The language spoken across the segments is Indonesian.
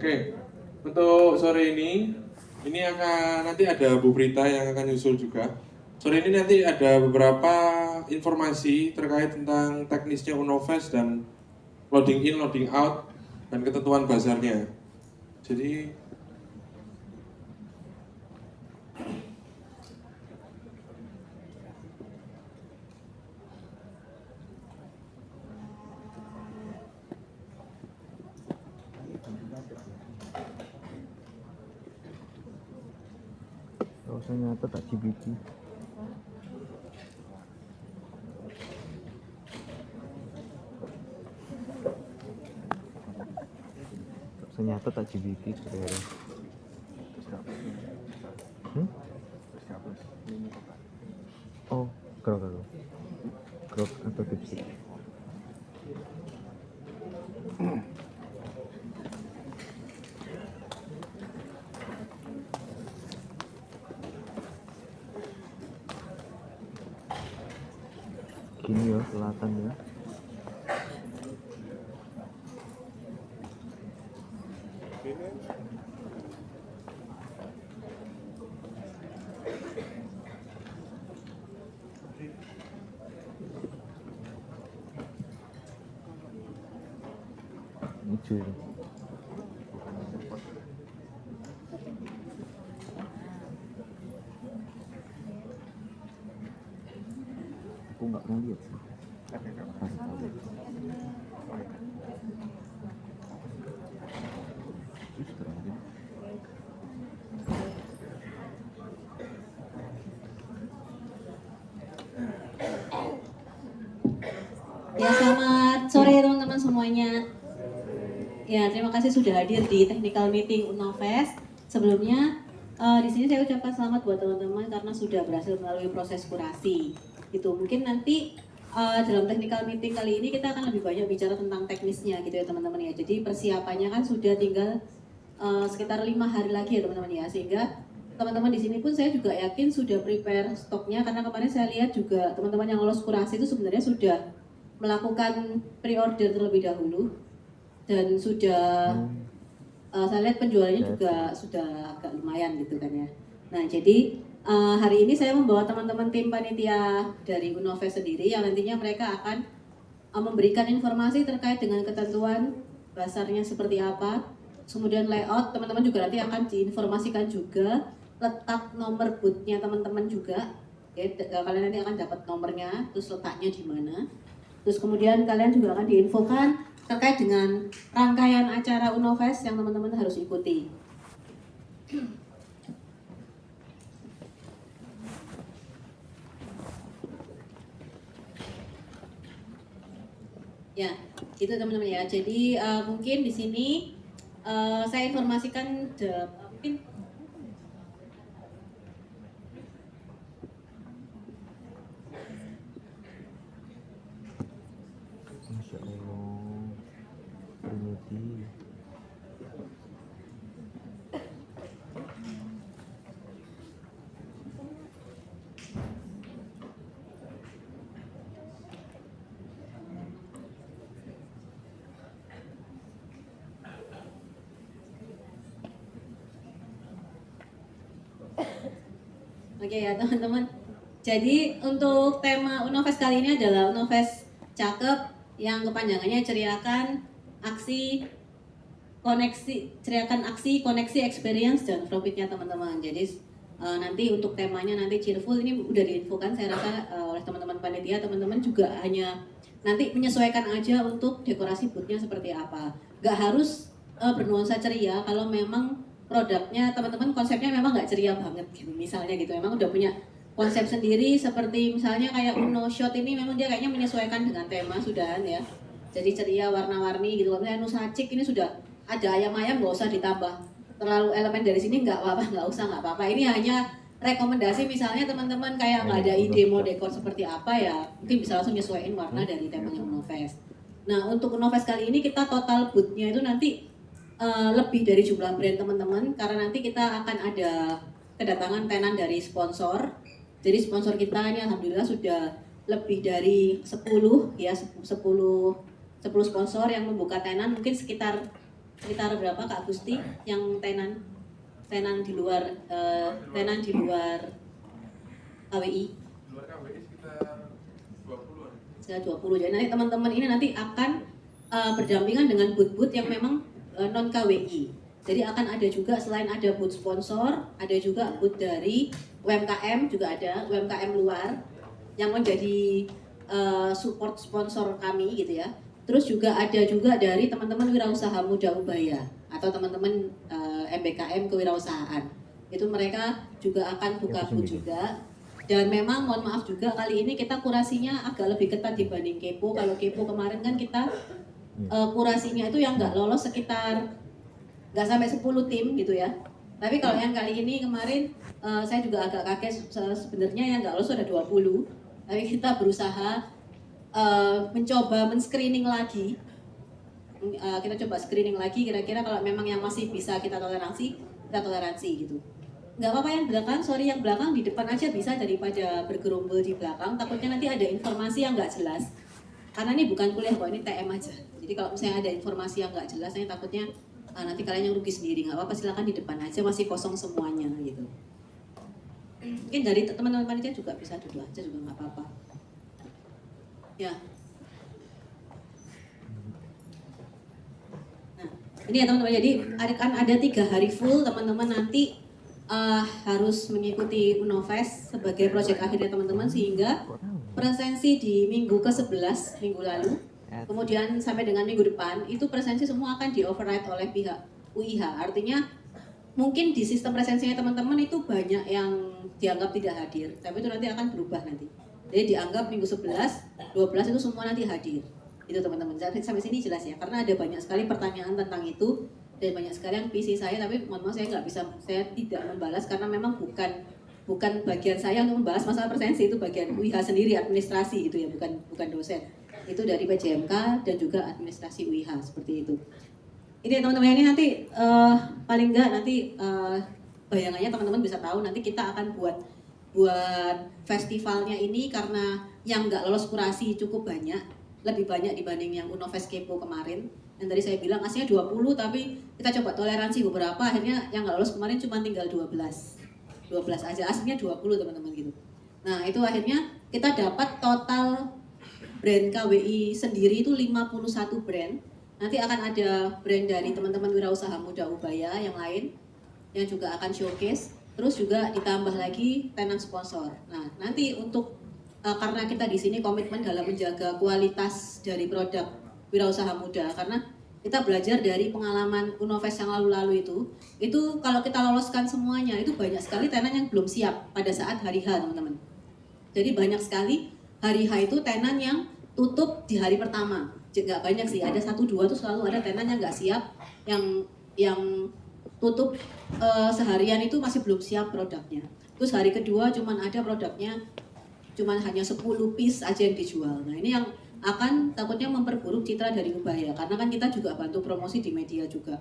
Oke, untuk sore ini akan nanti ada Bu Prita yang akan nyusul juga. Sore ini nanti ada beberapa informasi terkait tentang teknisnya Unovest dan loading in, loading out, dan ketentuan bazarnya. Jadi usah nyata tak GBT. Usah nyata tak GBT kira-kira. Oh, grok atau tipsy. Gini ya selatan ya. Lucu. Aku nggak mau lihat sih. Ya, selamat sore teman-teman semuanya. Ya, terima kasih sudah hadir di technical meeting Unovest. Sebelumnya di sini saya ucapkan selamat buat teman-teman karena sudah berhasil melalui proses kurasi. Itu mungkin nanti dalam technical meeting kali ini kita akan lebih banyak bicara tentang teknisnya gitu ya teman-teman ya. Jadi persiapannya kan sudah tinggal sekitar 5 hari lagi ya teman-teman ya. Sehingga teman-teman di sini pun saya juga yakin sudah prepare stoknya karena kemarin saya lihat juga teman-teman yang lolos kurasi itu sebenarnya sudah melakukan pre-order terlebih dahulu dan sudah saya lihat penjualannya juga sudah agak lumayan gitu kan ya. Nah jadi hari ini saya membawa teman-teman tim panitia dari Unovest sendiri yang nantinya mereka akan memberikan informasi terkait dengan ketentuan basarnya seperti apa, kemudian layout teman-teman juga nanti akan diinformasikan juga letak nomor bootnya teman-teman juga. Oke, kalian nanti akan dapat nomornya, terus letaknya di mana. Terus kemudian kalian juga akan diinfokan terkait dengan rangkaian acara Unovest yang teman-teman harus ikuti. Ya, itu teman-teman ya. Jadi mungkin di sini saya informasikan mungkin Masya Allah. Trinity. Oke ya teman-teman. Jadi untuk tema Unovest kali ini adalah Unovest Cakep yang kepanjangannya ceriakan aksi koneksi experience dan profitnya teman-teman. Jadi nanti untuk temanya nanti cheerful ini udah diinfokan saya rasa oleh teman-teman panitia. Teman-teman juga hanya nanti menyesuaikan aja untuk dekorasi boothnya seperti apa. Gak harus bernuansa ceria kalau memang produknya teman-teman konsepnya memang nggak ceria banget gitu misalnya gitu, memang udah punya konsep sendiri seperti misalnya kayak Uno Shot ini memang dia kayaknya menyesuaikan dengan tema sudahan ya, jadi ceria warna-warni gitu. Kalau misalnya Nusacik ini sudah ada ayam-ayam nggak usah ditambah terlalu elemen dari sini, nggak apa-apa, nggak usah, nggak apa-apa. Ini hanya rekomendasi misalnya teman-teman kayak nggak ada ide mau dekor seperti apa ya mungkin bisa langsung nyesuaiin warna dari temanya Unovest. Nah untuk Unovest kali ini kita total bootnya itu nanti lebih dari jumlah brand teman-teman karena nanti kita akan ada kedatangan tenan dari sponsor. Jadi sponsor kita ini alhamdulillah sudah lebih dari 10 ya 10 sponsor yang membuka tenan, mungkin sekitar sekitar berapa Kak Gusti yang tenan di luar KWI? Luar KWI sekitar 20-an. Sekitar 20. Jadi nanti teman-teman ini nanti akan berdampingan dengan booth-booth yang memang non KWI. Jadi akan ada juga selain ada booth sponsor, ada juga booth dari UMKM, juga ada UMKM luar yang menjadi support sponsor kami gitu ya. Terus juga ada juga dari teman-teman wirausaha muda Ubaya atau teman-teman MBKM kewirausahaan. Itu mereka juga akan buka booth juga. Dan memang mohon maaf juga kali ini kita kurasinya agak lebih ketat dibanding Kepo. Kalau Kepo kemarin kan kita kurasinya itu yang nggak lolos sekitar nggak sampai 10 tim gitu ya. Tapi kalau yang kali ini kemarin saya juga agak kaget sebenarnya yang nggak lolos sudah 20. Tapi kita berusaha mencoba men-screening lagi. Kita coba screening lagi kira-kira kalau memang yang masih bisa kita toleransi gitu. Nggak apa-apa yang belakang, sorry yang belakang di depan aja bisa daripada bergerombol di belakang. Takutnya nanti ada informasi yang nggak jelas. Karena ini bukan kuliah kok, ini TM aja. Jadi kalau misalnya ada informasi yang nggak jelas, saya takutnya nanti kalian yang rugi sendiri. Nggak apa-apa, silakan di depan aja, masih kosong semuanya gitu. Mungkin dari teman-teman panitia juga bisa duduk aja juga nggak apa-apa. Ya. Nah, ini ya teman-teman. Jadi akan ada 3 hari full teman-teman nanti harus mengikuti Unofest sebagai proyek akhirnya teman-teman sehingga presensi di minggu ke-11 minggu lalu kemudian sampai dengan minggu depan itu presensi semua akan di override oleh pihak UIH. Artinya mungkin di sistem presensinya teman-teman itu banyak yang dianggap tidak hadir, tapi itu nanti akan berubah nanti. Jadi dianggap minggu 11, 12 itu semua nanti hadir. Itu teman-teman. Sampai sini jelas ya, karena ada banyak sekali pertanyaan tentang itu dan banyak sekali yang PC saya, tapi mohon maaf saya tidak membalas karena memang bukan bagian saya untuk membahas masalah presensi, itu bagian UIH sendiri, administrasi itu ya, bukan dosen. Itu dari PJMK dan juga administrasi UIH seperti itu. Ini teman-teman ini nanti paling enggak nanti bayangannya teman-teman bisa tahu nanti kita akan buat festivalnya ini karena yang nggak lolos kurasi cukup banyak, lebih banyak dibanding yang Unofest Kepo kemarin. Dan tadi saya bilang aslinya 20 tapi kita coba toleransi beberapa, akhirnya yang nggak lolos kemarin cuma tinggal 12 aja, aslinya 20 teman-teman gitu. Nah itu akhirnya kita dapat total brand KWI sendiri itu 51 brand. Nanti akan ada brand dari teman-teman wirausaha muda Ubaya yang lain yang juga akan showcase. Terus juga ditambah lagi tenan sponsor. Nah nanti untuk karena kita di sini komitmen dalam menjaga kualitas dari produk wirausaha muda, karena kita belajar dari pengalaman Unofest yang lalu-lalu itu kalau kita loloskan semuanya itu banyak sekali tenan yang belum siap pada saat hari H teman-teman. Jadi banyak sekali hari H itu tenan yang tutup di hari pertama. Nggak banyak sih, ada 1-2 tuh selalu ada tenan yang nggak siap, yang tutup seharian itu masih belum siap produknya. Terus hari kedua cuman ada produknya cuman hanya 10 piece aja yang dijual. Nah ini yang akan takutnya memperburuk citra dari Ubaya, karena kan kita juga bantu promosi di media juga.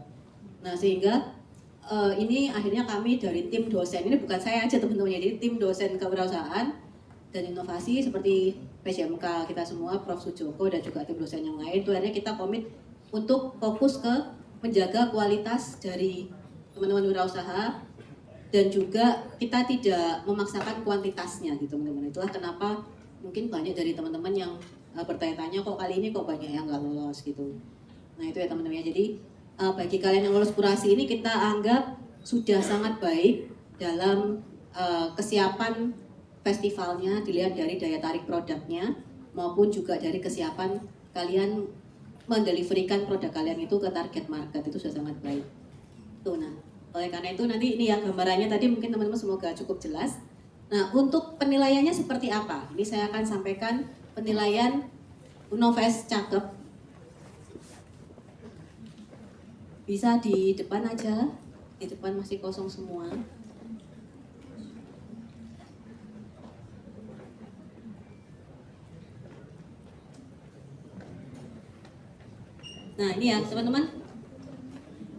Nah sehingga ini akhirnya kami dari tim dosen, ini bukan saya aja teman-teman, jadi tim dosen kewirausahaan dan inovasi seperti PJMK kita semua, Prof. Sujoko dan juga tim dosen yang lain, itu akhirnya kita komit untuk fokus ke menjaga kualitas dari teman-teman wirausaha dan juga kita tidak memaksakan kuantitasnya gitu teman-teman. Itulah kenapa mungkin banyak dari teman-teman yang bertanya-tanya kok kali ini kok banyak yang nggak lolos gitu. Nah itu ya teman-teman ya. Jadi bagi kalian yang lolos kurasi ini kita anggap sudah sangat baik dalam kesiapan festivalnya, dilihat dari daya tarik produknya maupun juga dari kesiapan kalian mendeliverikan produk kalian itu ke target market, itu sudah sangat baik. Tuh, nah oleh karena itu nanti ini ya gambarannya tadi mungkin teman-teman semoga cukup jelas. Nah untuk penilaiannya seperti apa? Ini saya akan sampaikan penilaian Unofest cakep. Bisa di depan aja, di depan masih kosong semua. Nah ini ya teman-teman.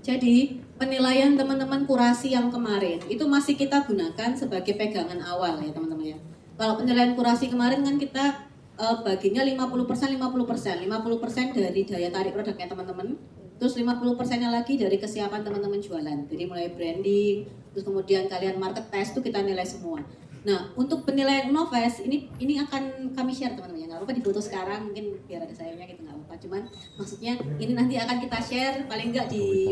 Jadi penilaian teman-teman kurasi yang kemarin itu masih kita gunakan sebagai pegangan awal ya teman-teman ya. Kalau penilaian kurasi kemarin kan kita baginya 50% dari daya tarik produknya teman-teman, Terus 50%-nya lagi dari kesiapan teman-teman jualan. Jadi mulai branding, terus kemudian kalian market test itu kita nilai semua. Nah, untuk penilaian Unovest ini akan kami share teman-teman ya. Nggak apa-apa difoto sekarang, mungkin biar ada sayangnya gitu nggak apa-apa. Cuman maksudnya ini nanti akan kita share paling nggak di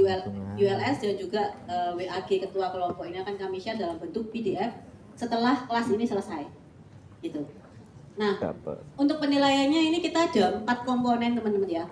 ULS dan juga WAG ketua kelompok ini akan kami share dalam bentuk PDF setelah kelas ini selesai. Gitu. Nah, Dapat. untuk penilaiannya ini kita ada 4 komponen teman-teman ya.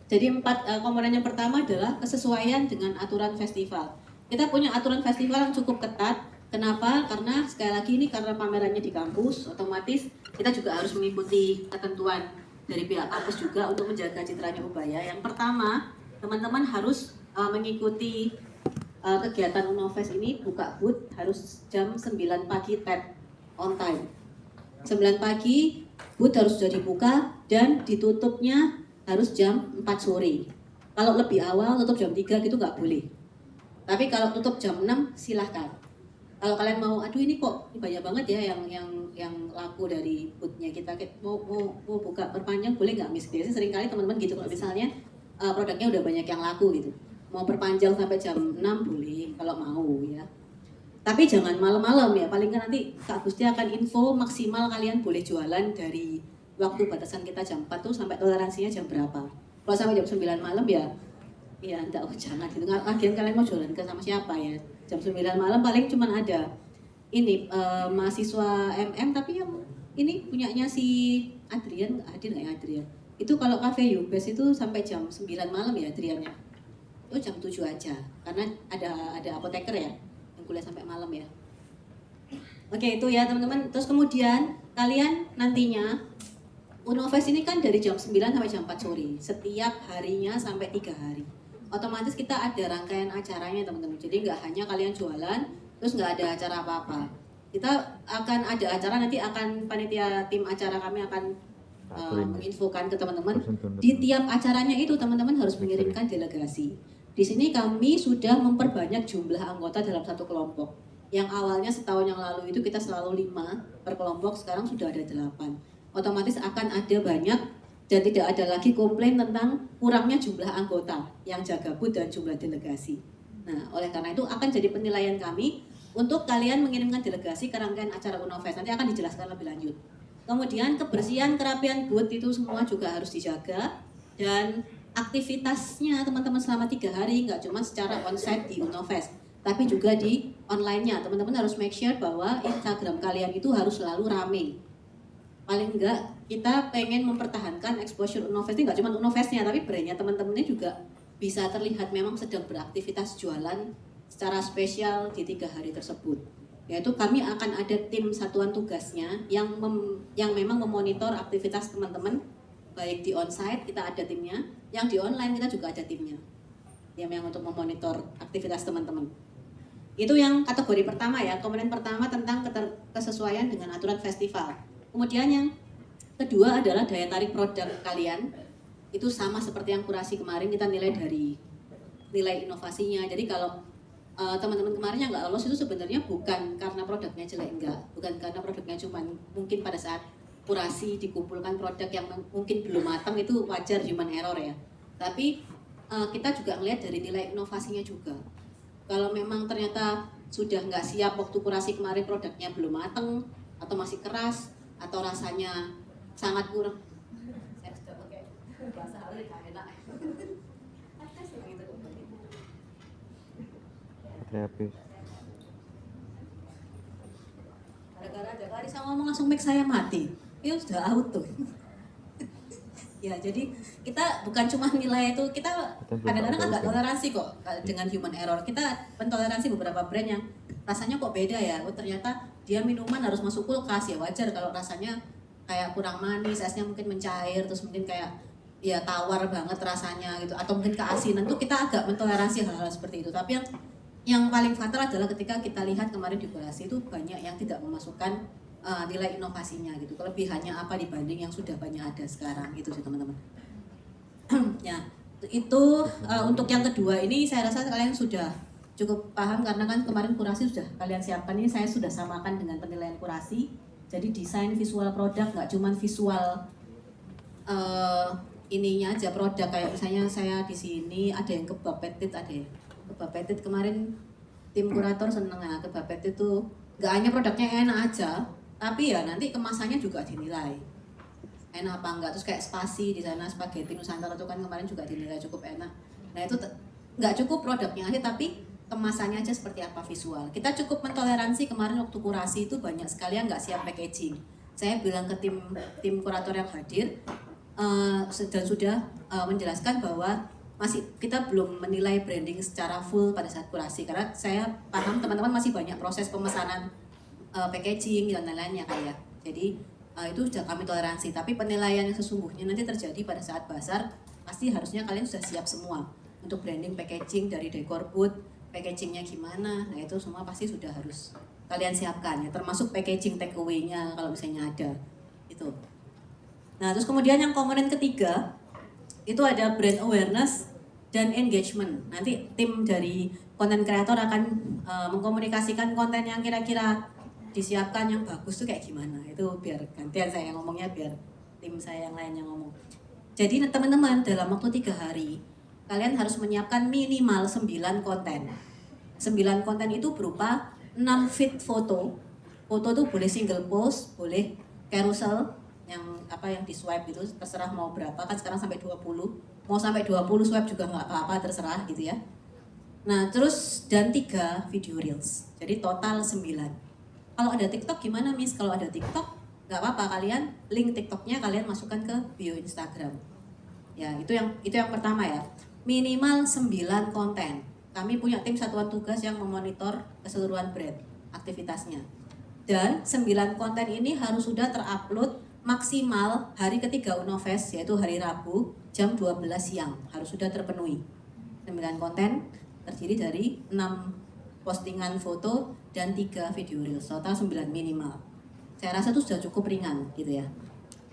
Jadi 4 komponen yang pertama adalah kesesuaian dengan aturan festival. Kita punya aturan festival yang cukup ketat. Kenapa? Karena sekali lagi ini karena pamerannya di kampus, otomatis kita juga harus mengikuti ketentuan dari pihak kampus juga untuk menjaga citranya Ubaya. Yang pertama, teman-teman harus mengikuti kegiatan Unovest ini buka booth harus jam 9 pagi tap on time. 9 pagi booth harus sudah dibuka dan ditutupnya harus jam 4 sore. Kalau lebih awal tutup jam 3 gitu nggak boleh. Tapi kalau tutup jam 6 silahkan. Kalau kalian mau, aduh ini kok banyak banget ya yang laku dari booth-nya kita mau buka perpanjang boleh nggak Miss? Biasanya seringkali teman-teman gitu kalau misalnya produknya udah banyak yang laku gitu. Mau perpanjang sampai jam 6 boleh kalau mau ya. Tapi jangan malam-malam ya, paling kan nanti Kak Gusti akan info maksimal kalian boleh jualan dari waktu batasan kita jam 4 tuh sampai toleransinya jam berapa. Kalau sampai jam 9 malam ya enggak, jangan gitu. Lagian kalian mau jualan ke sama siapa ya? Jam 9 malam paling cuma ada ini mahasiswa MM tapi yang ini punyanya si Adrian, hadir nggak ya Adrian? Itu kalau Cafe Yubes itu sampai jam 9 malam ya Adriannya. Itu jam 7 aja karena ada apoteker ya yang kuliah sampai malam ya. Oke, itu ya teman-teman. Terus kemudian kalian nantinya Unovest ini kan dari jam 9 sampai jam 4 sore, setiap harinya sampai 3 hari. Otomatis kita ada rangkaian acaranya teman-teman. Jadi nggak hanya kalian jualan, terus nggak ada acara apa-apa. Kita akan ada acara, nanti akan panitia tim acara kami akan menginfokan ke teman-teman. Di tiap acaranya itu teman-teman harus mengirimkan delegasi. Di sini kami sudah memperbanyak jumlah anggota dalam satu kelompok. Yang awalnya setahun yang lalu itu kita selalu 5 per kelompok, sekarang sudah ada 8. Otomatis akan ada banyak dan tidak ada lagi komplain tentang kurangnya jumlah anggota yang jaga booth dan jumlah delegasi. Nah, oleh karena itu akan jadi penilaian kami untuk kalian mengirimkan delegasi ke rangkaian acara Unovest. Nanti akan dijelaskan lebih lanjut. Kemudian kebersihan, kerapian booth itu semua juga harus dijaga. Dan aktivitasnya teman-teman selama 3 hari nggak cuma secara onsite di Unovest, tapi juga di online-nya. Teman-teman harus make sure bahwa Instagram kalian itu harus selalu rame. Paling enggak kita pengen mempertahankan exposure Unovest ini nggak cuma Unovestnya tapi brandnya teman-temannya juga bisa terlihat memang sedang beraktivitas jualan secara spesial di 3 hari tersebut. Yaitu kami akan ada tim satuan tugasnya yang memang memonitor aktivitas teman-teman, baik di onsite kita ada timnya, yang di online kita juga ada timnya yang untuk memonitor aktivitas teman-teman. Itu yang kategori pertama ya, komponen pertama tentang kesesuaian dengan aturan festival. Kemudian yang kedua adalah daya tarik produk kalian. Itu sama seperti yang kurasi kemarin, kita nilai dari nilai inovasinya. Jadi kalau teman-teman kemarin yang nggak lolos itu sebenarnya bukan karena produknya jelek, enggak. Bukan karena produknya cuman mungkin pada saat kurasi dikumpulkan produk yang mungkin belum matang, itu wajar, human error ya. Tapi kita juga melihat dari nilai inovasinya juga. Kalau memang ternyata sudah nggak siap waktu kurasi kemarin produknya belum matang atau masih keras atau rasanya sangat kurang, saya sudah pakai bahasa halus nggak enak. Kreatif. Gara-gara ada Karisa ngomong langsung mic saya mati, itu sudah auto. Ya, jadi kita bukan cuma nilai itu, kita kadang-kadang agak toleransi kok dengan human error. Kita mentoleransi beberapa brand yang rasanya kok beda ya. Oh, ternyata dia minuman harus masuk kulkas, ya wajar kalau rasanya kayak kurang manis, esnya mungkin mencair, terus mungkin kayak ya tawar banget rasanya gitu, atau mungkin keasinan tuh kita agak mentoleransi hal-hal seperti itu. Tapi yang paling fatal adalah ketika kita lihat kemarin di kurasi itu banyak yang tidak memasukkan nilai inovasinya gitu, kelebihannya apa dibanding yang sudah banyak ada sekarang gitu sih teman-teman. Ya, itu untuk yang kedua ini saya rasa kalian sudah cukup paham karena kan kemarin kurasi sudah kalian siapkan, ini saya sudah samakan dengan penilaian kurasi. Jadi desain visual produk nggak cuma visual ininya aja produk, kayak misalnya saya di sini ada yang kebab petit, ada ya kebab petit kemarin tim kurator seneng ya kebab petit tuh nggak hanya produknya enak aja, tapi ya nanti kemasannya juga dinilai enak apa enggak. Terus kayak spasi di sana, spaghetti Nusantara itu kan kemarin juga dinilai cukup enak. Nah itu nggak cukup produknya aja, tapi kemasannya aja seperti apa visual. Kita cukup mentoleransi kemarin waktu kurasi itu banyak sekali yang nggak siap packaging. Saya bilang ke tim kurator yang hadir, dan sudah menjelaskan bahwa masih kita belum menilai branding secara full pada saat kurasi, karena saya paham teman-teman masih banyak proses pemesanan packaging dan lain-lainnya kayak. Jadi itu sudah kami toleransi, tapi penilaian yang sesungguhnya nanti terjadi pada saat bazar, pasti harusnya kalian sudah siap semua untuk branding packaging dari dekor booth, packagingnya gimana, nah itu semua pasti sudah harus kalian siapkan ya, termasuk packaging take away-nya kalau misalnya ada itu. Nah terus kemudian yang komponen ketiga itu ada brand awareness dan engagement. Nanti tim dari konten kreator akan mengkomunikasikan konten yang kira-kira disiapkan yang bagus tuh kayak gimana. Itu biar gantian saya yang ngomongnya, biar tim saya yang lain yang ngomong. Jadi teman-teman dalam waktu 3 hari kalian harus menyiapkan minimal 9 konten. 9 konten itu berupa 6 feed foto. Foto tuh boleh single post, boleh carousel, yang di swipe gitu, terserah mau berapa, kan sekarang sampai 20, mau sampai 20 swipe juga nggak apa-apa, terserah gitu ya. Nah terus dan 3 video reels, jadi total 9. Kalau ada TikTok gimana Miss? Kalau ada TikTok nggak apa-apa, kalian link TikToknya kalian masukkan ke bio Instagram ya. Itu yang pertama ya, minimal 9 konten. Kami punya tim satuan tugas yang memonitor keseluruhan brand aktivitasnya, dan 9 konten ini harus sudah terupload maksimal hari ketiga Unofest, yaitu hari Rabu jam 12 siang, harus sudah terpenuhi. 9 konten terdiri dari 6 postingan foto dan 3 video reels, total 9 minimal. Saya rasa itu sudah cukup ringan gitu ya.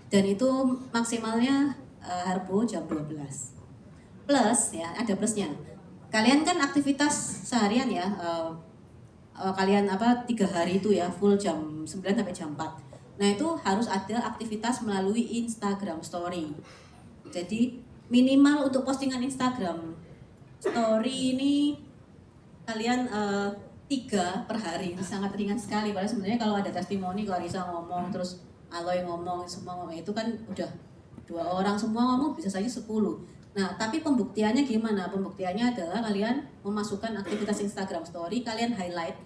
Dan itu maksimalnya Rabu jam 12. Plus ya, ada plusnya. Kalian kan aktivitas seharian ya, kalian 3 hari itu ya, full jam 9 sampai jam 4. Nah itu harus ada aktivitas melalui Instagram Story. Jadi minimal untuk postingan Instagram Story ini kalian 3 per hari, sangat ringan sekali. Padahal sebenarnya kalau ada testimoni, Clarissa ngomong, terus Aloy ngomong, semua ngomong, itu kan udah 2 orang semua ngomong, bisa saja 10. Nah tapi pembuktiannya gimana? Pembuktiannya adalah kalian memasukkan aktivitas Instagram Story, kalian highlight,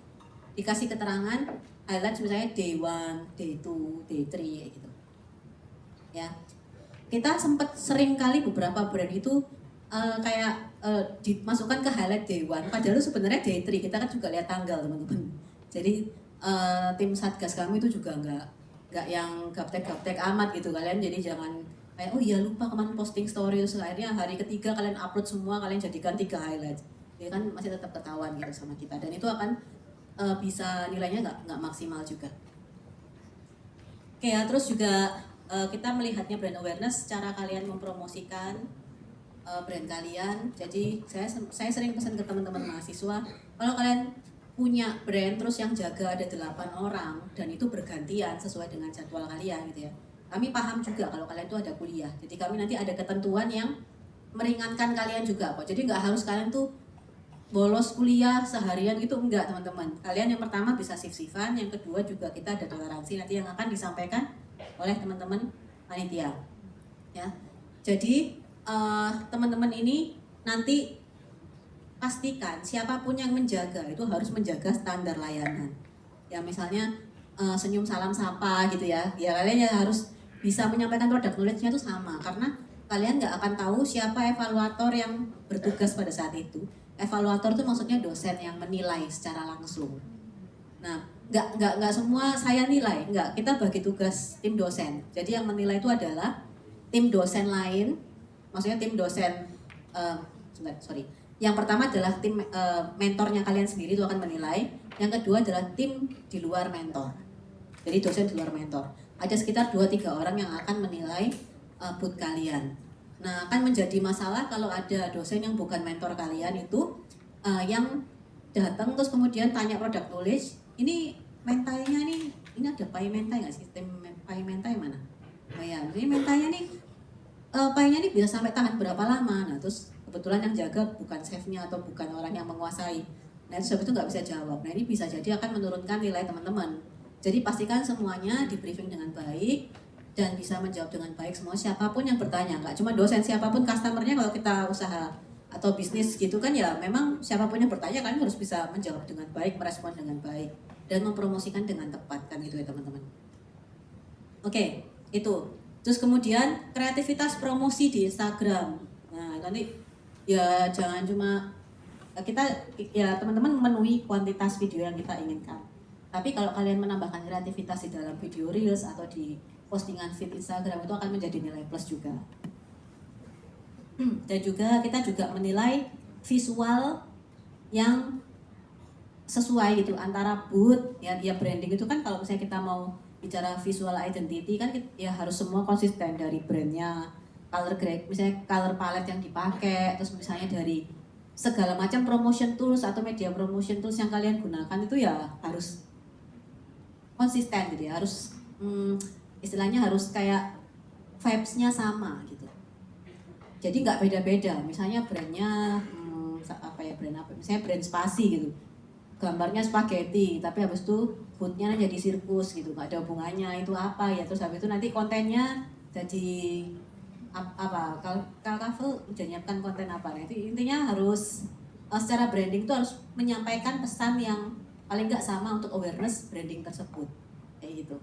dikasih keterangan, highlight misalnya day 1, day 2, day 3 gitu. Ya. Kita sempat sering kali beberapa brand itu dimasukkan ke highlight day 1, padahal sebenarnya day 3. Kita kan juga lihat tanggal, teman-teman. Jadi tim Satgas kami itu juga nggak yang gaptek-gaptek amat gitu kalian. Jadi jangan kayak oh iya lupa kemarin posting story, terus akhirnya hari ketiga kalian upload semua, kalian jadikan 3 highlight. Jadi kan masih tetap ketahuan gitu sama kita, dan itu akan bisa nilainya nggak maksimal juga. Oke ya, terus juga kita melihatnya brand awareness, cara kalian mempromosikan brand kalian. Jadi saya sering pesan ke teman-teman mahasiswa, kalau kalian punya brand terus yang jaga ada 8 orang dan itu bergantian sesuai dengan jadwal kalian gitu ya. Kami paham juga kalau kalian itu ada kuliah, jadi kami nanti ada ketentuan yang meringankan kalian juga kok. Jadi nggak harus kalian tuh bolos kuliah seharian gitu, enggak teman-teman. Kalian yang pertama bisa shift-shiftan, yang kedua juga kita ada toleransi nanti yang akan disampaikan oleh teman-teman panitia ya. Jadi teman-teman ini nanti pastikan siapapun yang menjaga itu harus menjaga standar layanan ya. Misalnya senyum salam sapa gitu ya, ya kalian ya harus bisa menyampaikan produk knowledge-nya itu sama, karena kalian nggak akan tahu siapa evaluator yang bertugas pada saat itu. Evaluator itu maksudnya dosen yang menilai secara langsung. Nah, nggak semua saya nilai, nggak. Kita bagi tugas tim dosen. Jadi yang menilai itu adalah tim dosen lain, maksudnya tim dosen. Yang pertama adalah tim mentornya kalian sendiri itu akan menilai. Yang kedua adalah tim di luar mentor. Jadi dosen di luar mentor. Ada sekitar 2-3 orang yang akan menilai booth kalian. Nah, akan menjadi masalah kalau ada dosen yang bukan mentor kalian itu yang datang terus kemudian tanya produk knowledge, ini mentainya ini ada pai mentai nggak sih? Tim pai mentai mana? Oh ya, ini mentainya nih paynya ini bisa sampai tahan berapa lama. Nah terus kebetulan yang jaga bukan chefnya atau bukan orang yang menguasai, nah itu sebab itu nggak bisa jawab. Nah ini bisa jadi akan menurunkan nilai teman-teman. Jadi pastikan semuanya di briefing dengan baik dan bisa menjawab dengan baik semua siapapun yang bertanya, nggak cuma dosen, siapapun customernya. Kalau kita usaha atau bisnis gitu kan ya, memang siapapun yang bertanya kan harus bisa menjawab dengan baik, merespon dengan baik dan mempromosikan dengan tepat kan gitu ya teman-teman. Oke, itu. Terus kemudian kreativitas promosi di Instagram. Nah, nanti ya jangan cuma kita ya teman-teman memenuhi kuantitas video yang kita inginkan. Tapi kalau kalian menambahkan kreativitas di dalam video Reels atau di postingan feed Instagram itu akan menjadi nilai plus juga. Dan juga kita juga menilai visual yang sesuai gitu antara booth ya branding itu kan, kalau misalnya kita mau bicara visual identity kan ya harus semua konsisten, dari brandnya, color grade, misalnya color palette yang dipakai, terus misalnya dari segala macam promotion tools atau media promotion tools yang kalian gunakan itu ya harus konsisten gitu ya, harus istilahnya harus kayak vibes-nya sama gitu. Jadi nggak beda-beda, misalnya brandnya misalnya brand spasi gitu, gambarnya spaghetti tapi habis itu foodnya jadi sirkus gitu, nggak ada hubungannya itu apa ya. Terus habis itu nanti kontennya jadi apa, kalau Kafel udah nyiapkan konten apa, nah itu intinya harus secara branding itu harus menyampaikan pesan yang paling nggak sama untuk awareness branding tersebut kayak gitu.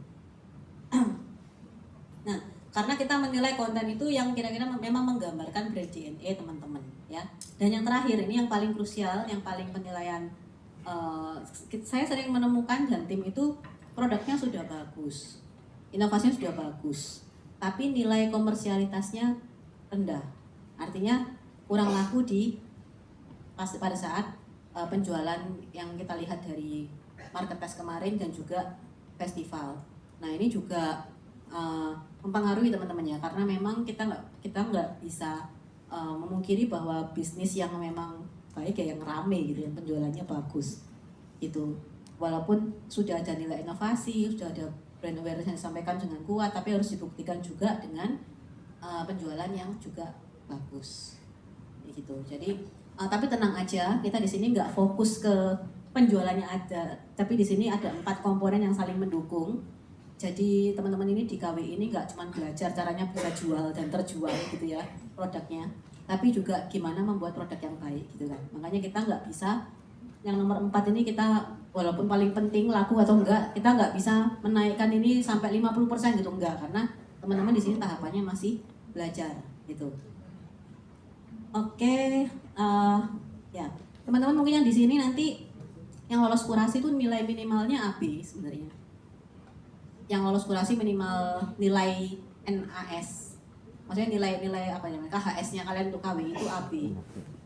Nah, karena kita menilai konten itu yang kira-kira memang menggambarkan brand DNA teman-teman ya. Dan yang terakhir ini yang paling krusial, yang paling penilaian, saya sering menemukan dan tim itu produknya sudah bagus, inovasinya sudah bagus, tapi nilai komersialitasnya rendah. Artinya kurang laku pada saat penjualan yang kita lihat dari market test kemarin dan juga festival. Nah ini juga mempengaruhi teman-teman ya, karena memang kita nggak bisa memungkiri bahwa bisnis yang memang baik ya yang rame gitu, yang penjualannya bagus gitu. Walaupun sudah ada nilai inovasi, sudah ada brand awareness yang disampaikan dengan kuat, tapi harus dibuktikan juga dengan penjualan yang juga bagus gitu. Jadi tapi tenang aja, kita di sini nggak fokus ke penjualannya aja, tapi di sini ada 4 komponen yang saling mendukung. Jadi teman-teman ini di KW ini nggak cuma belajar caranya bisa jual dan terjual gitu ya produknya, tapi juga gimana membuat produk yang baik gitu kan. Makanya kita nggak bisa, yang nomor 4 ini kita walaupun paling penting laku atau enggak, kita nggak bisa menaikkan ini sampai 50% gitu, enggak, karena teman-teman di sini tahapannya masih belajar gitu. Oke, ya teman-teman mungkin yang di sini nanti yang lolos kurasi itu nilai minimalnya AB sebenarnya. Yang lolos kurasi minimal nilai NAS, maksudnya nilai apa namanya KHS-nya kalian untuk KW itu AB.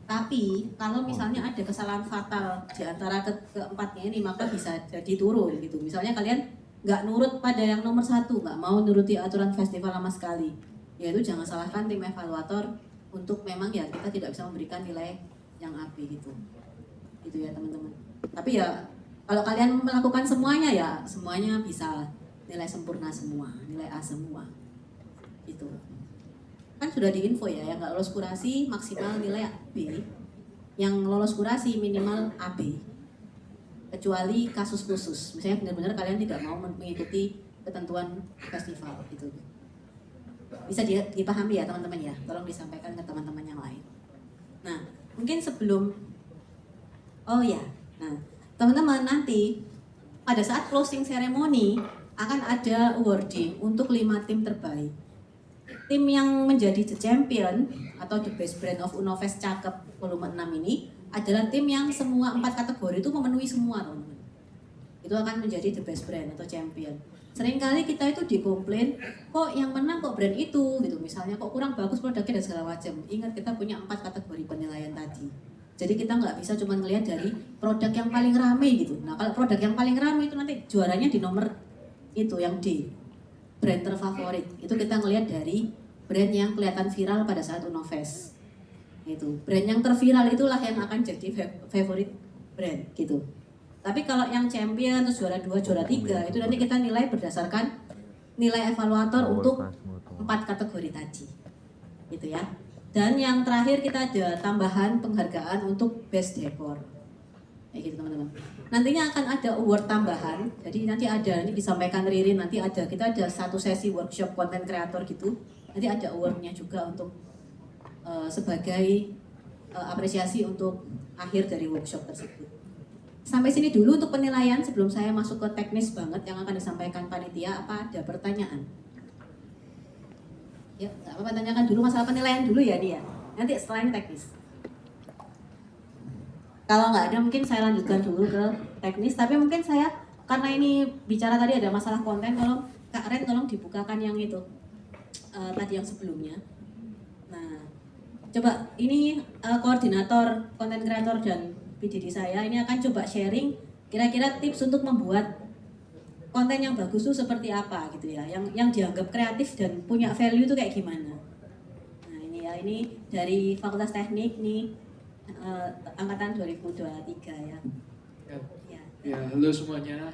Tapi kalau misalnya ada kesalahan fatal di antara keempatnya ini, maka bisa jadi turun gitu. Misalnya kalian nggak nurut pada yang nomor 1, nggak mau nuruti aturan festival sama sekali, yaitu jangan salahkan tim evaluator untuk memang ya kita tidak bisa memberikan nilai yang AB gitu ya teman-teman. Tapi ya kalau kalian melakukan semuanya ya semuanya bisa nilai sempurna semua, nilai A semua gitu. Kan sudah diinfo ya, yang nggak lolos kurasi maksimal nilai B, yang lolos kurasi minimal AB, kecuali kasus khusus, misalnya benar-benar kalian tidak mau mengikuti ketentuan festival gitu. Bisa dipahami ya teman-teman ya, tolong disampaikan ke teman-teman yang lain. Nah mungkin sebelum nah teman-teman nanti pada saat closing ceremony akan ada awarding untuk 5 tim terbaik. Tim yang menjadi the champion atau the best brand of Unofest Cakep volume 6 ini adalah tim yang semua 4 kategori itu memenuhi semua teman-teman. Itu akan menjadi the best brand atau champion. Seringkali kita itu dikomplain, kok yang menang kok brand itu gitu, misalnya kok kurang bagus produknya dan segala macam. Ingat kita punya 4 kategori penilaian tadi. Jadi kita nggak bisa cuma ngelihat dari produk yang paling rame gitu. Nah kalau produk yang paling rame itu nanti juaranya di nomor itu yang D, brand terfavorit. Itu kita ngelihat dari brand yang kelihatan viral pada saat Unofest. Itu brand yang terviral itulah yang akan jadi favorite brand gitu. Tapi kalau yang champion terus juara 2, juara 3 itu nanti kita nilai berdasarkan nilai evaluator untuk 4 kategori tadi. gitu ya. Dan yang terakhir kita ada tambahan penghargaan untuk best decor. Kayak gitu teman-teman. Nantinya akan ada award tambahan. Jadi nanti disampaikan Ririn, nanti kita ada satu sesi workshop content creator gitu. Nanti ada awardnya juga untuk sebagai apresiasi untuk akhir dari workshop tersebut. Sampai sini dulu untuk penilaian sebelum saya masuk ke teknis banget yang akan disampaikan panitia. Apa ada pertanyaan? Ya, nggak apa-apa, tanyakan dulu masalah penilaian dulu ya dia. Nanti setelah ini teknis. Kalau nggak ada mungkin saya lanjutkan dulu ke teknis. Tapi mungkin saya karena ini bicara tadi ada masalah konten, tolong Kak Ren tolong dibukakan yang itu tadi yang sebelumnya. Nah, coba ini koordinator konten kreator dan PDD saya ini akan coba sharing kira-kira tips untuk membuat konten yang bagus tuh seperti apa gitu ya, yang dianggap kreatif dan punya value itu kayak gimana. Nah ini ya, ini dari Fakultas Teknik nih, angkatan 2023 ya. Ya, halo semuanya,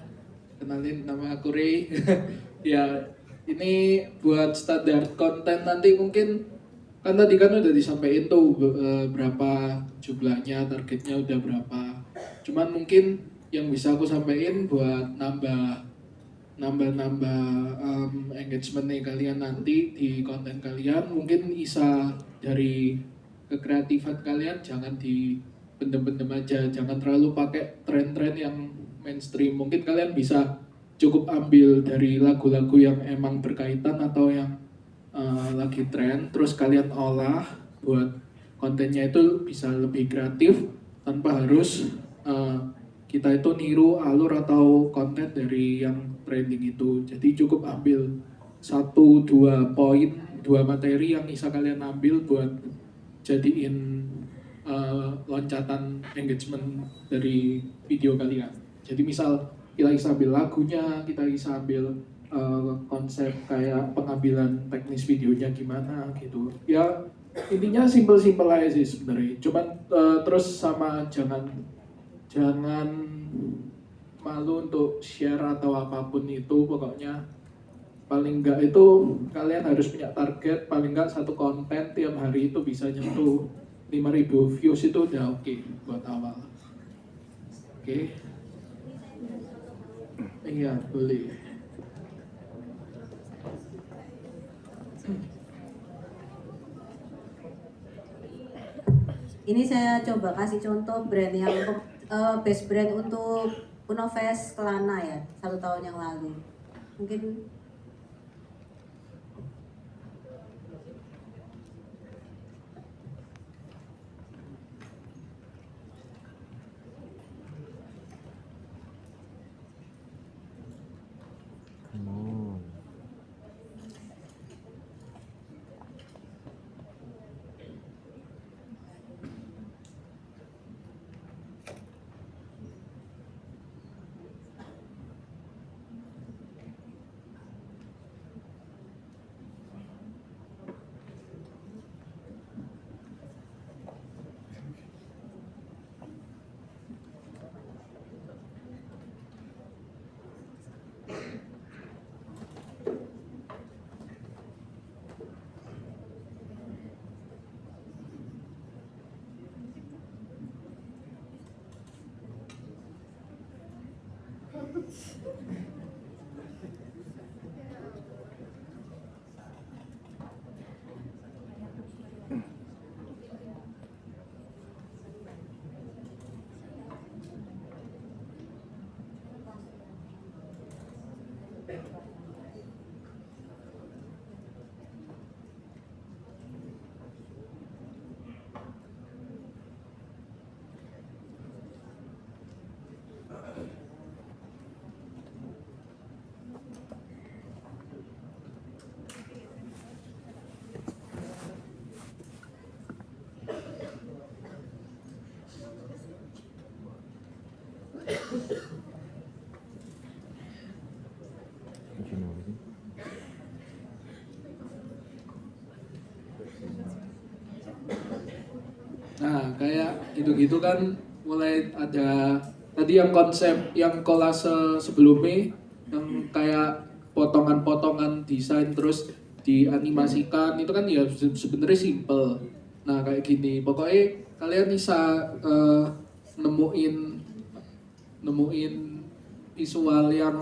kenalin nama aku Ray. Ya, ini buat standar konten nanti mungkin kan tadi kan udah disampaikan tuh berapa jumlahnya, targetnya udah berapa. Cuman mungkin yang bisa aku sampaikan buat nambah engagement nih kalian nanti di konten kalian, mungkin bisa dari kekreatifan kalian, jangan dipendem-pendem aja, jangan terlalu pakai tren-tren yang mainstream. Mungkin kalian bisa cukup ambil dari lagu-lagu yang emang berkaitan atau yang lagi tren, terus kalian olah buat kontennya itu bisa lebih kreatif tanpa harus kita itu niru alur atau konten dari yang trending itu. Jadi cukup ambil 1-2 poin, 2 materi yang bisa kalian ambil buat jadiin loncatan engagement dari video kalian. Jadi misal kita bisa ambil lagunya, kita bisa ambil konsep kayak pengambilan teknis videonya gimana gitu. Ya intinya simple-simple aja sih sebenarnya. Cuman terus sama jangan malu untuk share atau apapun itu, pokoknya paling enggak itu kalian harus punya target, paling enggak satu konten tiap hari itu bisa nyentuh 5.000 views itu udah oke buat awal. Oke. Iya, boleh. Ini saya coba kasih contoh brand yang best brand untuk Unofest Kelana ya, 1 tahun yang lalu. Mungkin Come on. Nah, kayak gitu-gitu kan mulai ada tadi yang konsep yang kolase sebelumnya yang kayak potongan-potongan desain terus dianimasikan itu kan ya sebenarnya simple. Nah kayak gini, pokoknya kalian bisa nemuin visual yang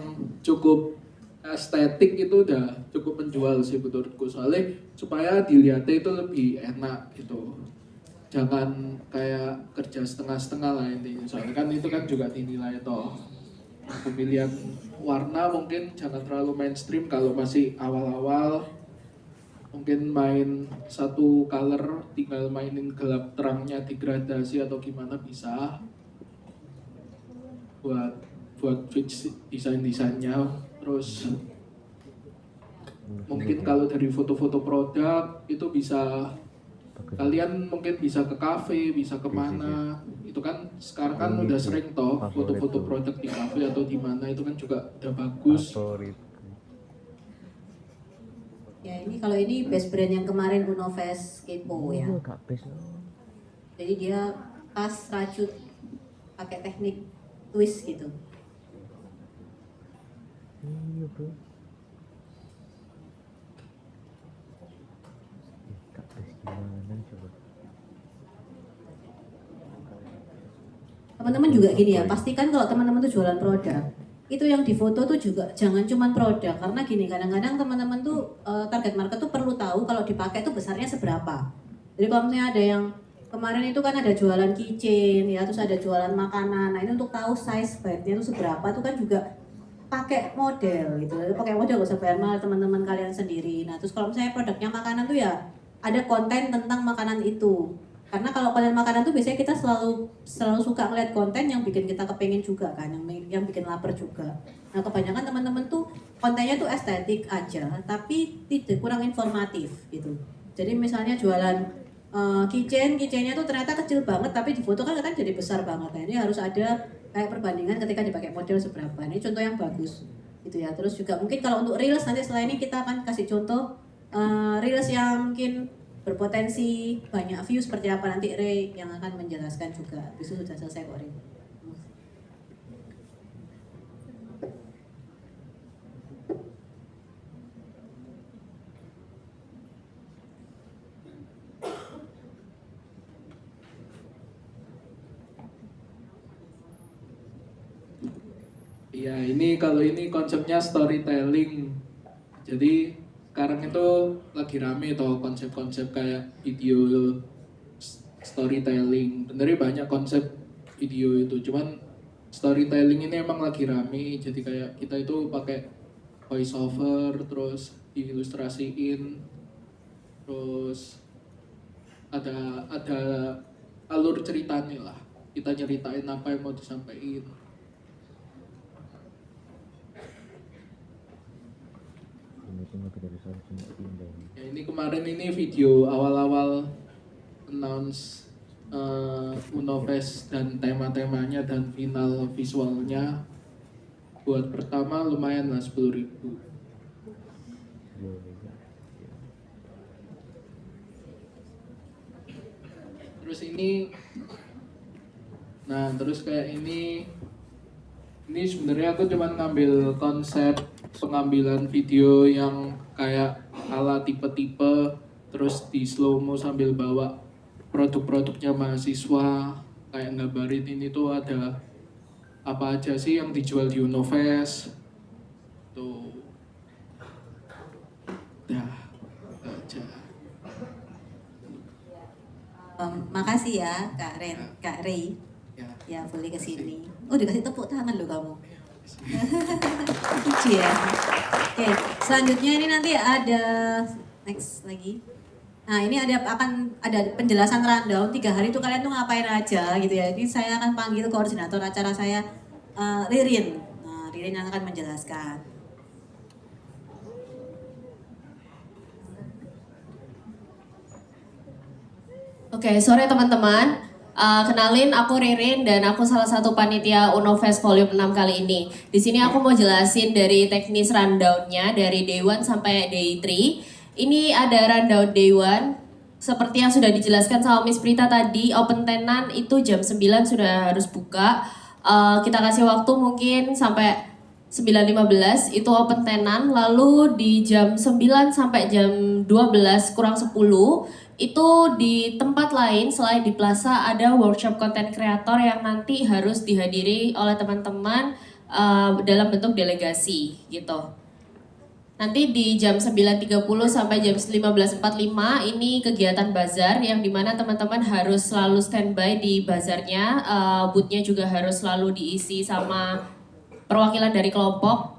cukup estetik itu udah cukup menjual sih menurutku, soalnya supaya dilihatnya itu lebih enak gitu. Jangan kayak kerja setengah-setengah lah intinya, soalnya kan itu kan juga dinilai toh. Pemilihan warna mungkin jangan terlalu mainstream kalau masih awal-awal. Mungkin main satu color, tinggal mainin gelap terangnya, degradasi atau gimana bisa. Buat desain-desainnya. Terus mungkin kalau dari foto-foto produk itu bisa kalian mungkin bisa ke kafe, bisa kemana. Itu kan sekarang kan udah sering toh foto-foto produk di kafe atau di mana, itu kan juga udah bagus. Favorit. Ya ini kalau ini best brand yang kemarin Unofest Kepo ya. Oh, gak best. Jadi dia pas rajut pakai teknik twist gitu. Iya bro. Gak best gimana coba. Teman-teman juga gini ya, pastikan kalau teman-teman tuh jualan produk, itu yang difoto tuh juga jangan cuma produk, karena gini kadang-kadang teman-teman tuh target market tuh perlu tahu kalau dipakai tuh besarnya seberapa. Jadi kalau misalnya ada yang kemarin itu kan ada jualan keychain ya, terus ada jualan makanan. Nah ini untuk tahu size bagnya itu seberapa itu kan juga pakai model gitu. Pakai model gak usah bayar mahal, teman-teman kalian sendiri. Nah terus kalau misalnya produknya makanan tuh ya ada konten tentang makanan itu. Karena kalau konten makanan tuh biasanya kita selalu suka ngeliat konten yang bikin kita kepengen juga kan, yang bikin lapar juga. Nah kebanyakan teman-teman tuh kontennya tuh estetik aja, tapi tidak kurang informatif gitu. Jadi misalnya jualan keychainnya tuh ternyata kecil banget, tapi di foto kan jadi besar banget. Nah ini harus ada kayak perbandingan ketika dipakai model seberapa. Ini contoh yang bagus gitu ya. Terus juga mungkin kalau untuk reels nanti setelah ini kita akan kasih contoh reels yang mungkin berpotensi banyak view seperti apa, nanti Ray yang akan menjelaskan juga. Itu sudah selesai kok Ray. Ya kalau ini konsepnya storytelling. Jadi sekarang itu lagi rame toh konsep-konsep kayak video storytelling. Sebenarnya banyak konsep video itu, cuman storytelling ini emang lagi rame. Jadi kayak kita itu pakai voice over, terus diilustrasiin, terus ada alur ceritanya lah. Kita nyeritain apa yang mau disampaikan. Ya, ini kemarin ini video awal-awal announce Unofest dan tema-temanya dan final visualnya. Buat pertama lumayan lah 10.000. Terus terus kayak ini sebenarnya aku cuma ngambil konsep pengambilan video yang kayak ala tipe-tipe, terus di slow mo sambil bawa produk-produknya mahasiswa, kayak ngabarin ini tuh ada apa aja sih yang dijual di Unofest tuh. Dah aja. Makasih ya Kak Ray. Ya boleh kesini. Oh dikasih tepuk tangan loh kamu. Lucu ya. Oke, selanjutnya ini nanti ada next lagi. Nah ini akan ada penjelasan rundown 3 hari itu kalian tuh ngapain aja gitu ya. Ini saya akan panggil koordinator acara saya, Ririn. Nah Ririn yang akan menjelaskan. Oke, sore teman-teman. Kenalin, aku Ririn dan aku salah satu panitia Unofest Volume 6 kali ini. Di sini aku mau jelasin dari teknis rundown-nya dari day 1 sampai day 3. Ini ada rundown day 1. Seperti yang sudah dijelaskan sama Miss Prita tadi, open tenan itu jam 9 sudah harus buka. Kita kasih waktu mungkin sampai 9.15 itu open tenan, lalu di jam 9 sampai jam 12 kurang 10 itu di tempat lain selain di Plaza ada workshop content creator yang nanti harus dihadiri oleh teman-teman dalam bentuk delegasi gitu. Nanti di jam 9.30 sampai jam 15.45 ini kegiatan bazar yang dimana teman-teman harus selalu standby di bazarnya, boothnya juga harus selalu diisi sama perwakilan dari kelompok.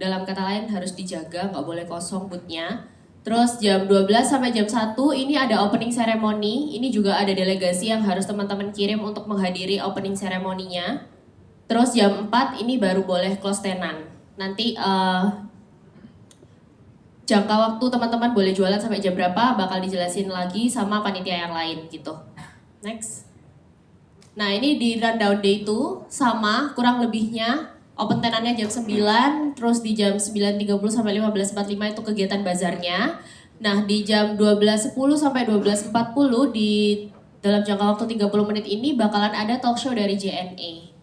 Dalam kata lain harus dijaga, nggak boleh kosong boothnya. Terus jam 12 sampai jam 1 ini ada opening ceremony, ini juga ada delegasi yang harus teman-teman kirim untuk menghadiri opening ceremony-nya. Terus jam 4 ini baru boleh close tenan. Nanti jangka waktu teman-teman boleh jualan sampai jam berapa bakal dijelasin lagi sama panitia yang lain gitu. Next. Nah ini di rundown day itu sama kurang lebihnya open tenannya jam 9, terus di jam 9.30 sampai 15.45 itu kegiatan bazarnya. Nah di jam 12.10 sampai 12.40 di dalam jangka waktu 30 menit ini bakalan ada talk show dari JNE.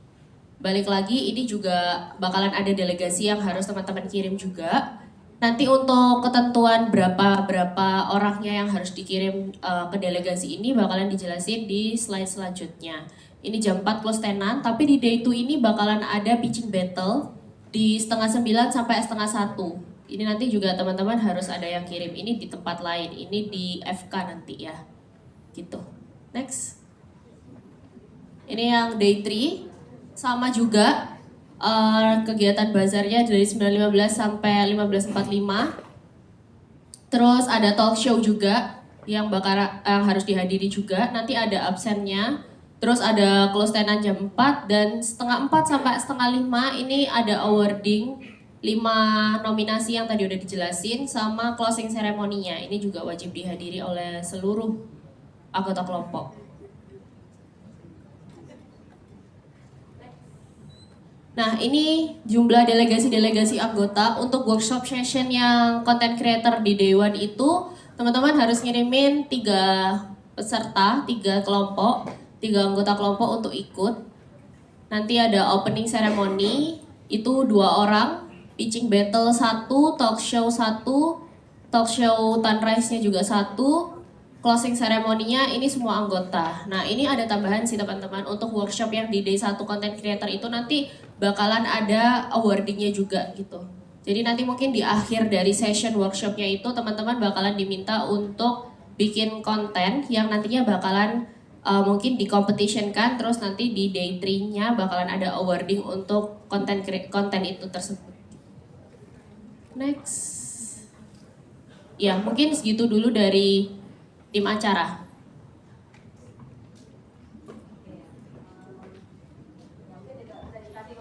Balik lagi ini juga bakalan ada delegasi yang harus teman-teman kirim juga. Nanti untuk ketentuan berapa orangnya yang harus dikirim ke delegasi ini bakalan dijelasin di slide selanjutnya. Ini jam 4 close tenan, tapi di day 2 ini bakalan ada pitching battle di 8:30 sampai 8:30. Ini nanti juga teman-teman harus ada yang kirim, ini di tempat lain, ini di FK nanti ya. Gitu. Next. Ini yang day 3, sama juga. Kegiatan bazarnya dari 9.15 sampai 15.45. Terus ada talk show juga yang harus dihadiri juga. Nanti ada absennya. Terus ada close tenan jam 4 dan 4:30 sampai 4:30 ini ada awarding 5 nominasi yang tadi udah dijelasin sama closing ceremony-nya. Ini juga wajib dihadiri oleh seluruh anggota kelompok. Nah ini jumlah delegasi-delegasi anggota untuk workshop session yang content creator di Day One itu teman-teman harus ngirimin 3 peserta, 3 kelompok, 3 anggota kelompok untuk ikut. Nanti ada opening ceremony, itu 2 orang, pitching battle 1, talk show 1, talk show sunrise-nya juga 1, closing ceremony-nya ini semua anggota. Nah ini ada tambahan sih teman-teman untuk workshop yang di Day 1 content creator itu nanti bakalan ada awarding-nya juga gitu. Jadi nanti mungkin di akhir dari session workshop-nya itu teman-teman bakalan diminta untuk bikin konten yang nantinya bakalan mungkin di competition kan, terus nanti di day 3-nya bakalan ada awarding untuk konten itu tersebut. Next. Ya mungkin segitu dulu dari tim acara.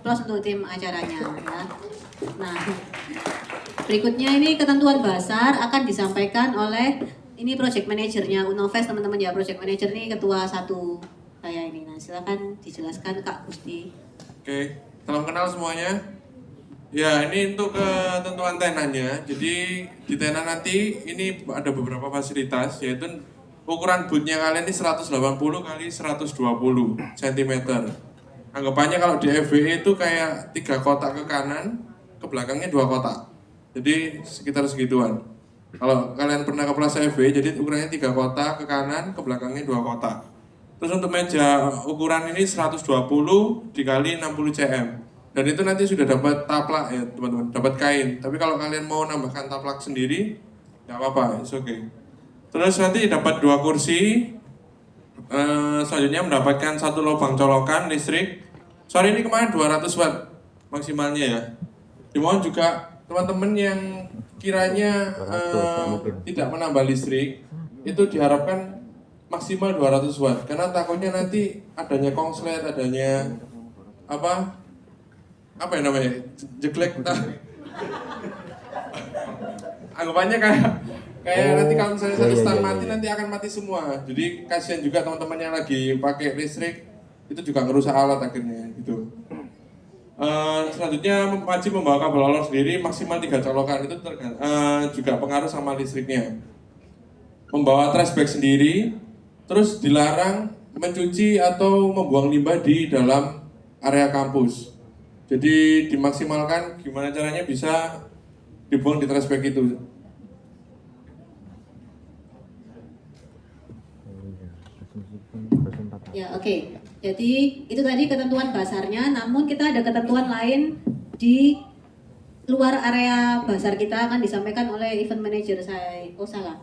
Plus untuk tim acaranya ya. Nah, berikutnya ini ketentuan bazar akan disampaikan oleh ini project manajernya Unovest teman-teman ya. Project manager ini ketua 1 saya ini. Nah, silakan dijelaskan Kak Gusti. Oke, salam kenal semuanya. Ya, ini untuk ketentuan tenannya. Jadi di tenan nanti ini ada beberapa fasilitas, yaitu ukuran bootnya kalian ini 180 kali 120 cm. Anggapannya kalau di FWE itu kayak 3 kotak ke kanan, ke belakangnya 2 kotak. Jadi sekitar segituan. Kalau kalian pernah ke Plaza FWE, jadi ukurannya 3 kotak ke kanan, ke belakangnya 2 kotak. Terus untuk meja ukuran ini 120 dikali 60 cm. Dan itu nanti sudah dapat taplak ya teman-teman, dapat kain. Tapi kalau kalian mau nambahkan taplak sendiri, nggak apa-apa, it's okay. Terus nanti dapat 2 kursi. Selanjutnya mendapatkan 1 lubang colokan listrik. Sore ini kemarin 200 watt maksimalnya ya. Dimohon juga teman-teman yang kiranya tidak menambah listrik, itu diharapkan maksimal 200 watt. Karena takutnya nanti adanya kongslet, adanya apa yang namanya jeglek. Anggapannya kayak nanti kalau misalnya satu stang mati nanti akan mati semua. Jadi kasihan juga teman-teman yang lagi pakai listrik itu juga ngerusak alat akhirnya gitu. Selanjutnya wajib membawa kabel olor sendiri maksimal 3 colokan, itu juga pengaruh sama listriknya. Membawa trash bag sendiri, terus dilarang mencuci atau membuang limbah di dalam area kampus. Jadi dimaksimalkan gimana caranya bisa dibuang di trash bag itu. Oh iya, asumsi pun persen 400. Ya, oke. Jadi itu tadi ketentuan basarnya, namun kita ada ketentuan lain di luar area basar kita akan disampaikan oleh event manager saya. Oh salah.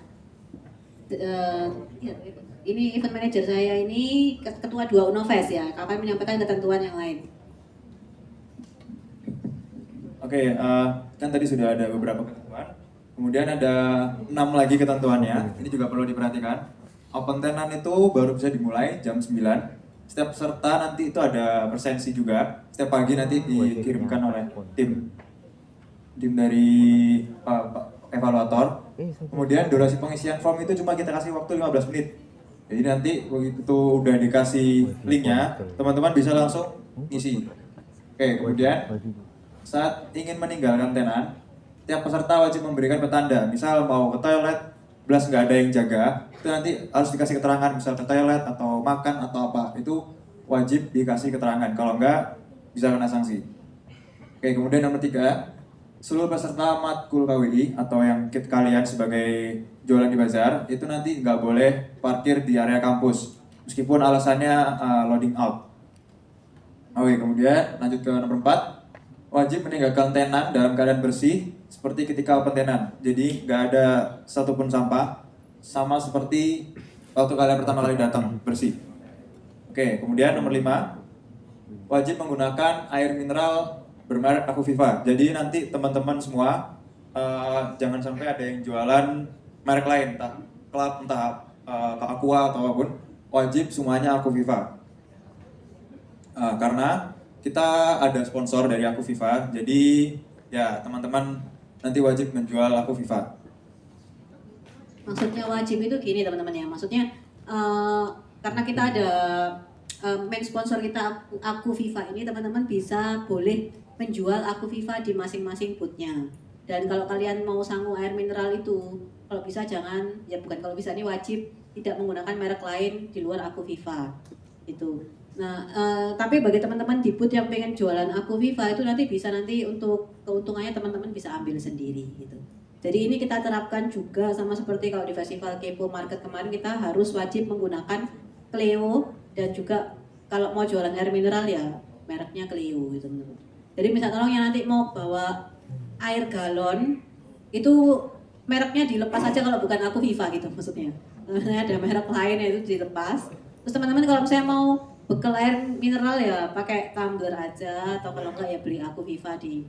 Ya, ini event manager saya ini ketua 2 Unovest ya, akan menyampaikan ketentuan yang lain. Oke, kan tadi sudah ada beberapa ketentuan. Kemudian ada 6 lagi ketentuannya. Ini juga perlu diperhatikan. Open tenant itu baru bisa dimulai jam 9. Setiap peserta nanti itu ada presensi juga. Setiap pagi nanti dikirimkan oleh tim dari evaluator. Kemudian durasi pengisian form itu cuma kita kasih waktu 15 menit. Jadi nanti begitu udah dikasih linknya, teman-teman bisa langsung ngisi. Oke, kemudian saat ingin meninggalkan tenan, tiap peserta wajib memberikan petanda. Misal mau ke toilet, belas nggak ada yang jaga, itu nanti harus dikasih keterangan. Misal ke toilet atau makan atau apa, itu wajib dikasih keterangan. Kalau nggak, bisa kena sanksi. Oke, kemudian nomor 3, seluruh peserta matkul KWI atau yang kalian sebagai jualan di bazar, itu nanti nggak boleh parkir di area kampus, meskipun alasannya loading out. Oke, kemudian lanjut ke nomor 4. Wajib meninggalkan tenan dalam keadaan bersih seperti ketika open tenan. Jadi nggak ada satupun sampah, sama seperti waktu kalian pertama kali datang, bersih. Oke, kemudian nomor 5, wajib menggunakan air mineral bermerek Aquaviva. Jadi nanti teman-teman semua jangan sampai ada yang jualan merek lain, entah Club, entah Aqua atau apapun. Wajib semuanya Aquaviva. Karena kita ada sponsor dari Aquaviva, jadi ya teman-teman nanti wajib menjual Aquaviva. Maksudnya wajib itu gini teman-teman ya, maksudnya karena kita ada main sponsor kita Aquaviva ini, teman-teman bisa boleh menjual Aquaviva di masing-masing boothnya. Dan kalau kalian mau sangu air mineral itu, kalau bisa jangan, ya bukan kalau bisa, ini wajib tidak menggunakan merek lain di luar Aquaviva itu. Nah, tapi bagi teman-teman di booth yang pengen jualan Aquaviva itu nanti bisa, nanti untuk keuntungannya teman-teman bisa ambil sendiri gitu. Jadi ini kita terapkan juga sama seperti kalau di festival Kepo Market kemarin, kita harus wajib menggunakan Cleo, dan juga kalau mau jualan air mineral ya mereknya Cleo gitu teman-teman. Jadi misal tolong yang nanti mau bawa air galon itu mereknya dilepas aja kalau bukan Aquaviva gitu maksudnya. Ada merek lain itu dilepas. Terus teman-teman kalau misalnya mau bekal air mineral ya pakai tumbler aja, atau kalau enggak ya beli Aquaviva di.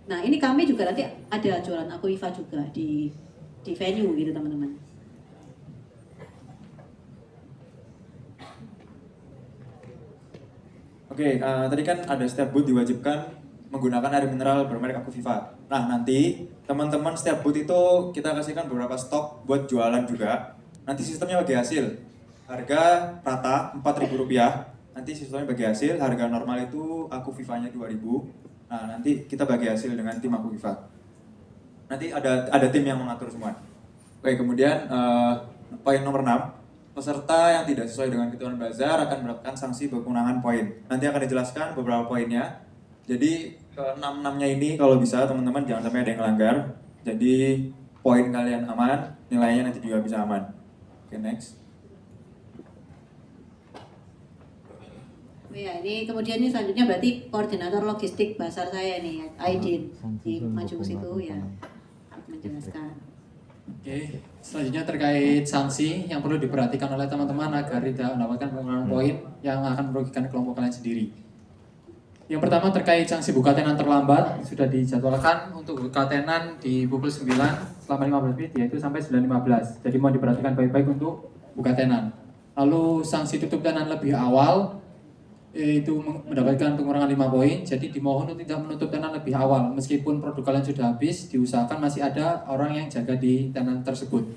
Nah, ini kami juga nanti ada jualan Aquaviva juga di venue gitu teman-teman. Oke, tadi kan ada setiap booth diwajibkan menggunakan air mineral bermerek Aquaviva. Nah, nanti teman-teman setiap booth itu kita kasihkan beberapa stok buat jualan juga. Nanti sistemnya bagi hasil. Harga rata Rp4.000. Nanti sistemnya bagi hasil, harga normal itu Aquavivanya Rp2.000. Nah, nanti kita bagi hasil dengan tim Aquaviva. Nanti ada tim yang mengatur semua. Oke, kemudian poin nomor 6. Peserta yang tidak sesuai dengan ketentuan bazar akan mendapatkan sanksi pengurangan poin. Nanti akan dijelaskan beberapa poinnya. Jadi ke 6-6-nya ini kalau bisa teman-teman jangan sampai ada yang melanggar. Jadi poin kalian aman, nilainya nanti juga bisa aman. Oke, next. Ya, ini kemudian ini selanjutnya berarti koordinator logistik basar saya nih, Aidin, di maju ke situ ya, menjelaskan. Oke, selanjutnya terkait sanksi yang perlu diperhatikan oleh teman-teman agar tidak mendapatkan pengurangan poin yang akan merugikan kelompok kalian sendiri. Yang pertama terkait sanksi buka tenan terlambat, sudah dijadwalkan untuk buka tenan di pukul 9 selama 15 menit, yaitu sampai 9.15. Jadi mau diperhatikan baik-baik untuk buka tenan. Lalu sanksi tutup tenan lebih awal, itu mendapatkan pengurangan 5 poin. Jadi dimohon untuk tidak menutup tenan lebih awal. Meskipun produk kalian sudah habis, diusahakan masih ada orang yang jaga di tenan tersebut.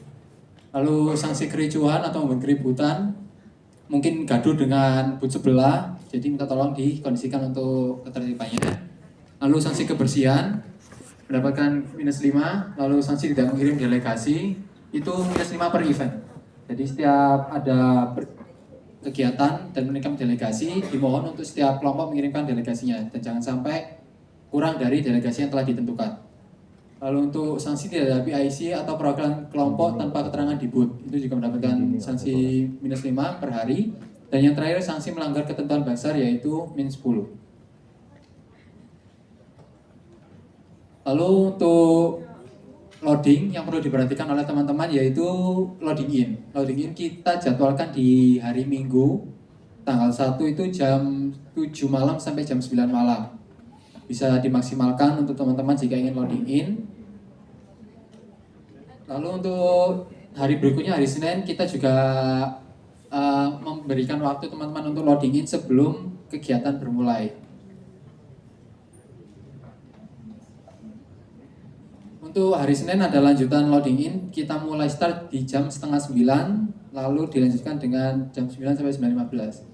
Lalu sanksi kericuhan atau membuat keributan, mungkin gaduh dengan booth sebelah, jadi minta tolong dikondisikan untuk ketertibannya. Lalu sanksi kebersihan mendapatkan -5. Lalu sanksi tidak mengirim delegasi itu -5 per event. Jadi setiap ada kegiatan dan menikam delegasi, dimohon untuk setiap kelompok mengirimkan delegasinya dan jangan sampai kurang dari delegasi yang telah ditentukan. Lalu untuk sanksi tidak ada PIC atau perwakilan kelompok tanpa keterangan di booth, itu juga mendapatkan sanksi -5 per hari. Dan yang terakhir sanksi melanggar ketentuan Bangsar yaitu -10. Lalu untuk loading yang perlu diperhatikan oleh teman-teman yaitu loading in. Loading in kita jadwalkan di hari Minggu tanggal 1 itu jam 7 malam sampai jam 9 malam. Bisa dimaksimalkan untuk teman-teman jika ingin loading in. Lalu untuk hari berikutnya hari Senin kita juga memberikan waktu teman-teman untuk loading in sebelum kegiatan bermulai. Untuk hari Senin ada lanjutan loading in, kita mulai start di jam 8:30, lalu dilanjutkan dengan jam 9 sampai 9:15.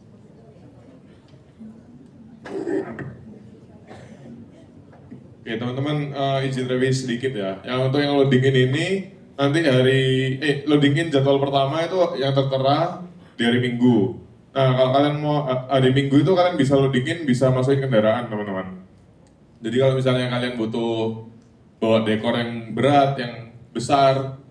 Oke teman-teman, izin review sedikit ya. Yang untuk yang loading in ini nanti loading in jadwal pertama itu yang tertera di hari Minggu. Nah kalau kalian mau hari Minggu itu kalian bisa loading in, bisa masukin kendaraan teman-teman. Jadi kalau misalnya kalian butuh bawa dekor yang berat, yang besar,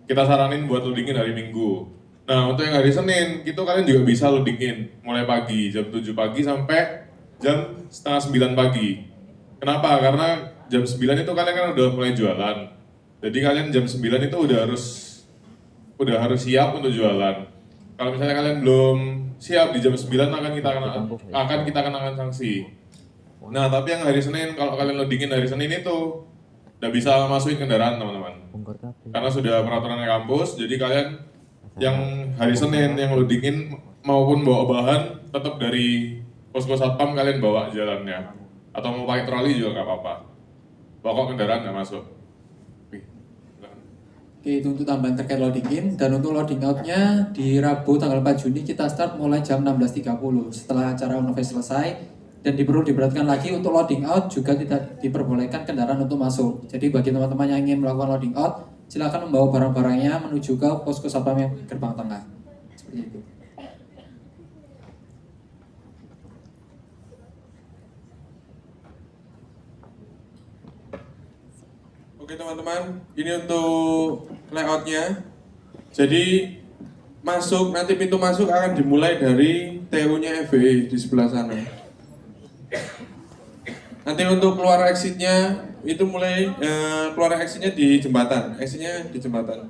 kita saranin buat loading in hari Minggu. Nah untuk yang hari Senin, itu kalian juga bisa loading in mulai pagi, jam 7 pagi sampai jam 8:30 pagi. Kenapa? Karena jam 9 itu kalian kan udah mulai jualan. Jadi kalian jam 9 itu udah harus siap untuk jualan. Kalau misalnya kalian belum siap di jam 9 akan kita kenakan sanksi. Nah, tapi yang hari Senin kalau kalian loading in hari Senin itu udah bisa masukin kendaraan teman-teman. Karena sudah peraturannya kampus, jadi kalian yang hari Senin yang loading in maupun bawa bahan tetap dari posko satpam kalian bawa jalannya. Atau mau pakai troli juga nggak apa-apa. Pokok kendaraan nggak masuk. Oke, itu untuk tambahan terkait loading in. Dan untuk loading out-nya di Rabu tanggal 4 Juni kita start mulai jam 16.30 setelah acara Unofest selesai. Dan perlu diperhatikan lagi untuk loading out juga tidak diperbolehkan kendaraan untuk masuk. Jadi bagi teman-teman yang ingin melakukan loading out, silakan membawa barang-barangnya menuju ke posko satpam yang gerbang tengah. Seperti itu. Oke teman-teman, ini untuk layoutnya. Jadi nanti pintu masuk akan dimulai dari TU-nya FBE di sebelah sana. Nanti untuk keluar exitnya itu mulai keluar exitnya di jembatan, exitnya di jembatan.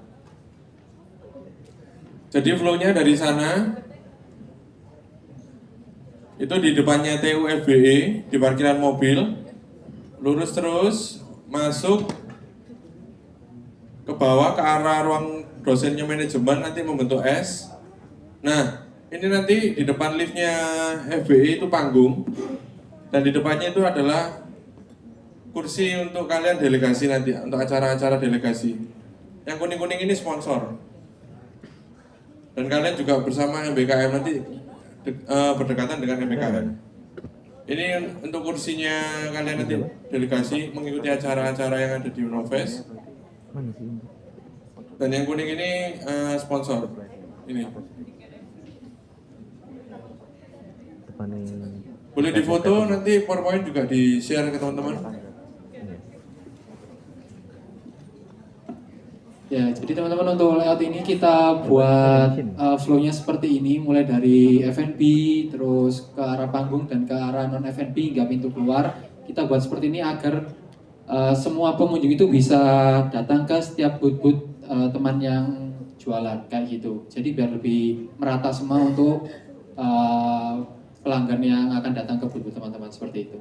Jadi flow-nya dari sana itu di depannya TU FBE di parkiran mobil, lurus terus masuk ke bawah ke arah ruang dosennya manajemen nanti membentuk S. Nah ini nanti di depan liftnya FBE itu panggung. Dan di depannya itu adalah kursi untuk kalian delegasi nanti, untuk acara-acara delegasi. Yang kuning-kuning ini sponsor. Dan kalian juga bersama MBKM nanti berdekatan dengan MBKM. Ini untuk kursinya kalian nanti delegasi mengikuti acara-acara yang ada di Unofest. Dan yang kuning ini sponsor. Ini. Boleh difoto, nanti PowerPoint juga di-share ke teman-teman. Ya, jadi teman-teman untuk layout ini kita buat flow-nya seperti ini, mulai dari F&B, terus ke arah panggung dan ke arah non-F&B hingga pintu keluar. Kita buat seperti ini agar semua pengunjung itu bisa datang ke setiap booth-booth teman yang jualan, kayak gitu. Jadi biar lebih merata semua untuk pelanggan yang akan datang ke booth teman-teman, seperti itu.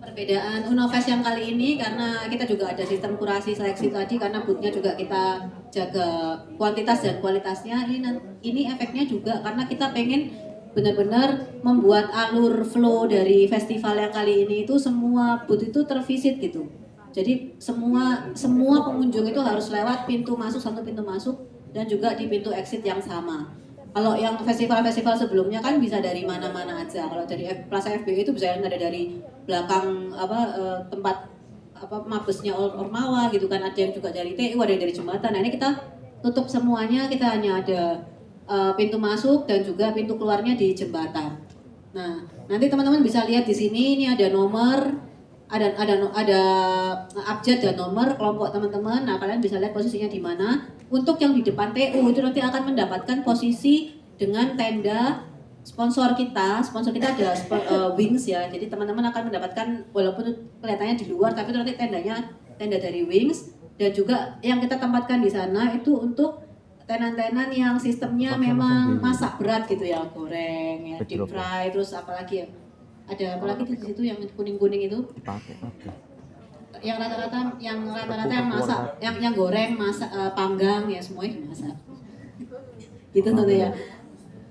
Perbedaan Unofest yang kali ini karena kita juga ada sistem kurasi seleksi tadi, karena boothnya juga kita jaga kuantitas dan kualitasnya. Ini efeknya juga karena kita pengen benar-benar membuat alur flow dari festival yang kali ini itu semua booth itu tervisit gitu. Jadi semua pengunjung itu harus lewat pintu masuk, satu pintu masuk dan juga di pintu exit yang sama. Kalau yang festival-festival sebelumnya kan bisa dari mana-mana aja. Kalau dari Plaza FBE itu bisa ada dari belakang tempat mabesnya Ormawa gitu kan, ada yang juga dari TU, ada yang dari jembatan. Nah ini kita tutup semuanya, kita hanya ada pintu masuk dan juga pintu keluarnya di jembatan. Nah, nanti teman-teman bisa lihat di sini ini ada nomor, ada abjad dan nomor kelompok teman-teman. Nah, kalian bisa lihat posisinya di mana. Untuk yang di depan TU itu nanti akan mendapatkan posisi dengan tenda sponsor kita ada Wings ya. Jadi teman-teman akan mendapatkan walaupun kelihatannya di luar tapi itu nanti tenda dari Wings, dan juga yang kita tempatkan di sana itu untuk tenan-tenan yang sistemnya memang masak berat gitu ya, goreng ya, deep fry, terus apalagi ya. Ada apa lagi di situ yang kuning-kuning itu? Yang rata-rata yang masak, yang goreng, masak, panggang ya, semuanya dimasak. Gitu tentu ya.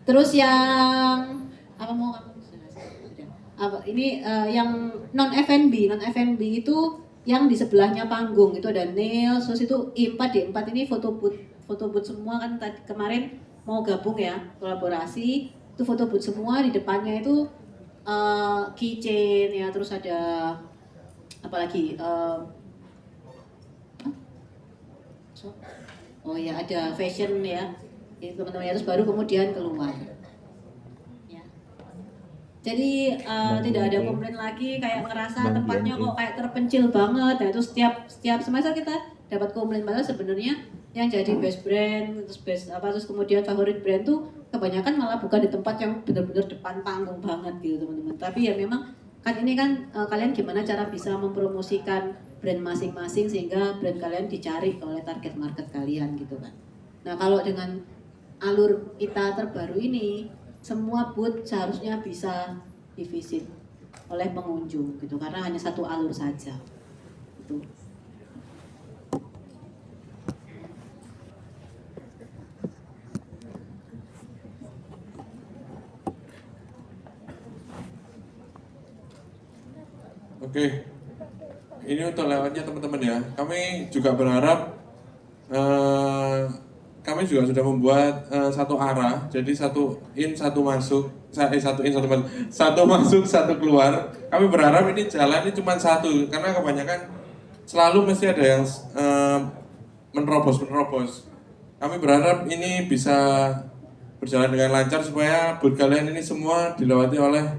Terus yang ini yang non F&B itu yang di sebelahnya panggung itu ada nails, terus itu I4 D4 ini foto booth semua kan tadi kemarin mau gabung ya, kolaborasi itu foto booth semua. Di depannya itu keychain ya, terus ada apalagi oh ya ada fashion ya, jadi teman-teman ya, terus baru kemudian keluar ya. Jadi tidak ada komplain lagi kayak ngerasa tempatnya kok kayak terpencil banget. Nah itu setiap semester kita dapat komplain, padahal sebenarnya yang jadi best brand terus kemudian favorit brand tuh kebanyakan malah bukan di tempat yang benar-benar depan panggung banget gitu teman-teman. Tapi ya memang kan ini kan kalian gimana cara bisa mempromosikan brand masing-masing sehingga brand kalian dicari oleh target market kalian gitu kan. Nah kalau dengan alur kita terbaru ini, semua booth seharusnya bisa divisit oleh pengunjung gitu, karena hanya satu alur saja gitu. Oke, ini untuk lewatnya teman-teman ya. Kami juga berharap kami juga sudah membuat satu arah, jadi satu masuk, satu masuk, satu keluar. Kami berharap ini jalan ini cuma satu, karena kebanyakan selalu mesti ada yang menerobos. Kami berharap ini bisa berjalan dengan lancar supaya booth kalian ini semua dilewati oleh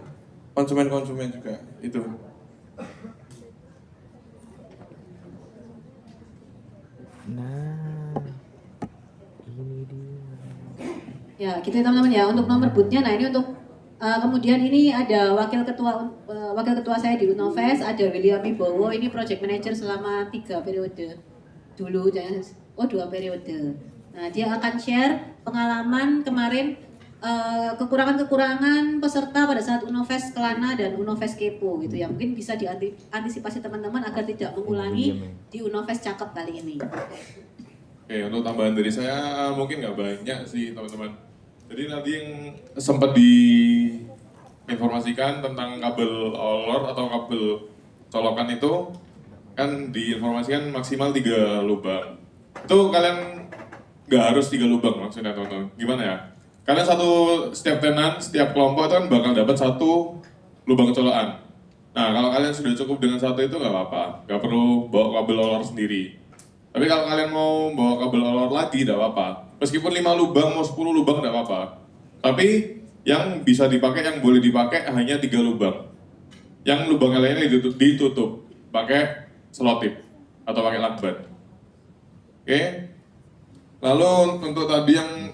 konsumen-konsumen juga. Itu. Nah, ini dia. Ya, gitu ya teman-teman ya. Untuk nomor booth-nya, nah ini untuk kemudian ini ada wakil ketua saya di Unovest, ada William Wibowo, ini project manager selama 3 periode dulu, 2 periode. Nah, dia akan share pengalaman kemarin kekurangan-kekurangan peserta pada saat Unovest Kelana dan Unovest Kepo gitu ya. Mungkin bisa diantisipasi teman-teman agar tidak mengulangi di Unovest Cakep kali ini. Oke, untuk tambahan dari saya mungkin nggak banyak sih teman-teman. Jadi nanti yang sempat diinformasikan tentang kabel olor atau kabel colokan itu kan diinformasikan maksimal 3 lubang. Itu kalian nggak harus 3 lubang maksudnya teman-teman. Gimana ya? Kalian setiap tenan, setiap kelompok itu kan bakal dapat 1 lubang colokan. Nah, kalau kalian sudah cukup dengan 1 itu nggak apa-apa, nggak perlu bawa kabel olor sendiri. Tapi kalau kalian mau bawa kabel olor lagi, nggak apa-apa. Meskipun 5 lubang, mau 10 lubang, nggak apa-apa. Tapi yang bisa dipakai, yang boleh dipakai hanya 3 lubang. Yang lubang lainnya ditutup pakai selotip atau pakai lakban. Oke? Lalu untuk tadi yang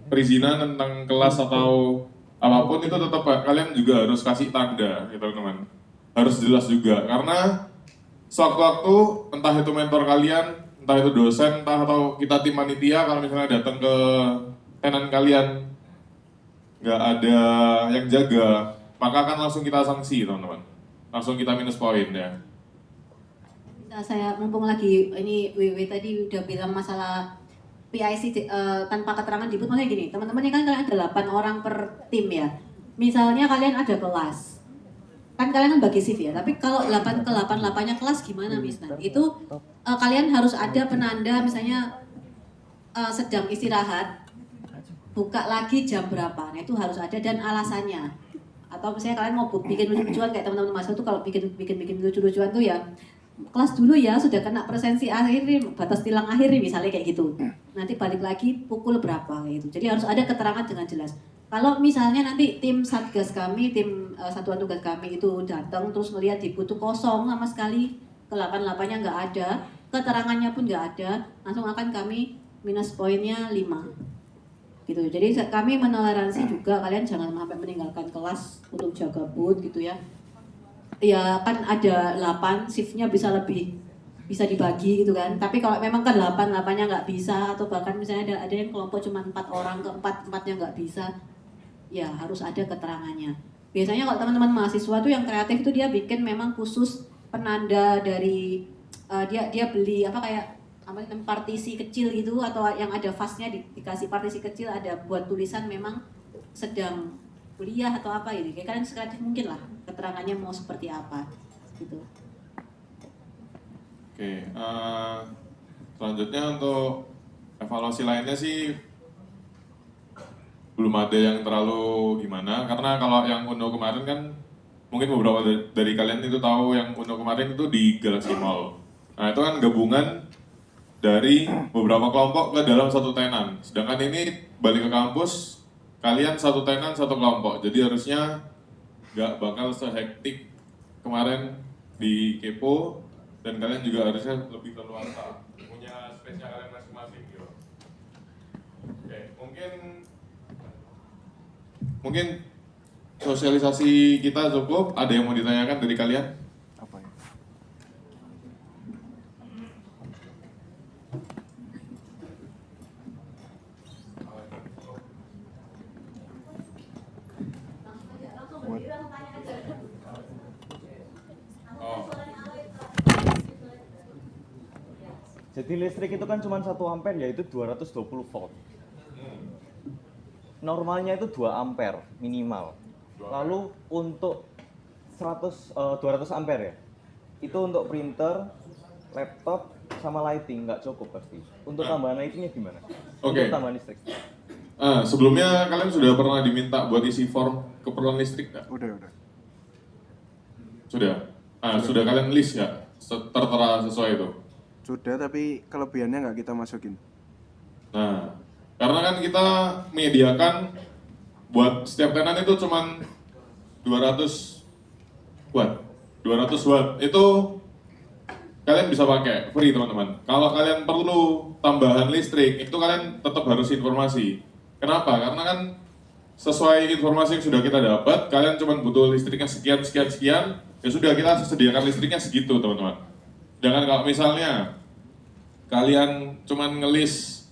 perizinan tentang kelas atau apapun itu tetap kalian juga harus kasih tanda gitu teman-teman. Harus jelas juga karena sewaktu-waktu entah itu mentor kalian, entah itu dosen, entah atau kita tim panitia kalau misalnya datang ke tenan kalian nggak ada yang jaga, maka akan langsung kita sanksi teman-teman. Langsung kita minus poin ya. Saya mumpung lagi ini WW tadi udah bilang masalah PIC tanpa keterangan di booth, maksudnya gini, teman-teman ini kan kalian ada 8 orang per tim ya. Misalnya kalian ada kelas, kan kalian kan bagi shift ya, tapi kalau 8 ke 8-8-nya kelas gimana misalnya? Itu kalian harus ada penanda misalnya sedang istirahat, buka lagi jam berapa, nah itu harus ada dan alasannya. Atau misalnya kalian mau bikin lucu-lucuan kayak teman-teman Mas itu kalau bikin lucu-lucuan tuh ya kelas dulu ya sudah kena presensi akhir nih, batas tilang akhir nih misalnya kayak gitu. Nanti balik lagi pukul berapa gitu. Jadi harus ada keterangan dengan jelas. Kalau misalnya nanti tim satgas kami, tim satuan tugas kami itu datang terus melihat di butuh kosong sama sekali, ke-88-nya nggak ada, keterangannya pun nggak ada, langsung akan kami minus poinnya 5. Gitu. Jadi kami menoleransi juga kalian jangan sampai meninggalkan kelas untuk jaga booth gitu ya. Ya kan ada 8, shiftnya bisa dibagi gitu kan. Tapi kalau memang ke 8-8-nya nggak bisa atau bahkan misalnya ada yang kelompok cuma 4 orang, ke 4-4-nya nggak bisa, ya harus ada keterangannya. Biasanya kalau teman-teman mahasiswa tuh yang kreatif itu dia bikin memang khusus penanda dari dia beli apa kayak apa partisi kecil gitu atau yang ada fasnya dikasih partisi kecil ada buat tulisan memang sedang kuliah atau apa gitu. Kayak kalian kreatif mungkin lah keterangannya mau seperti apa gitu. Oke, selanjutnya untuk evaluasi lainnya sih belum ada yang terlalu gimana, karena kalau yang Uno kemarin kan mungkin beberapa dari kalian itu tahu yang Uno kemarin itu di Galaxy Mall. Nah itu kan gabungan dari beberapa kelompok ke dalam satu tenan. Sedangkan ini balik ke kampus, kalian satu tenan satu kelompok. Jadi harusnya nggak bakal sehektik kemarin di Kepo, dan kalian juga harusnya lebih leluasa punya space-nya kalian masing-masing gitu. Oke, mungkin sosialisasi kita cukup. Ada yang mau ditanyakan dari kalian? Apa ya? Oh, Jadi listrik itu kan cuma 1 ampere yaitu 220 volt. Normalnya itu 2 ampere minimal. Lalu untuk 200 ampere ya. Itu untuk printer, laptop sama lighting nggak cukup pasti. Untuk tambahan lightingnya gimana? Oke. Untuk tambahan listrik. Sebelumnya kalian sudah pernah diminta buat isi form keperluan listrik nggak? Udah. Sudah. Sudah kalian list ya? Tertera sesuai itu? Sudah, tapi kelebihannya nggak kita masukin. Nah, karena kan kita menyediakan buat setiap tenan itu cuman 200 watt. 200 watt itu kalian bisa pakai free teman-teman. Kalau kalian perlu tambahan listrik, itu kalian tetap harus informasi. Kenapa? Karena kan sesuai informasi yang sudah kita dapat, kalian cuma butuh listriknya sekian, ya sudah kita sediakan listriknya segitu teman-teman. Jangan kalau misalnya kalian cuma ngelis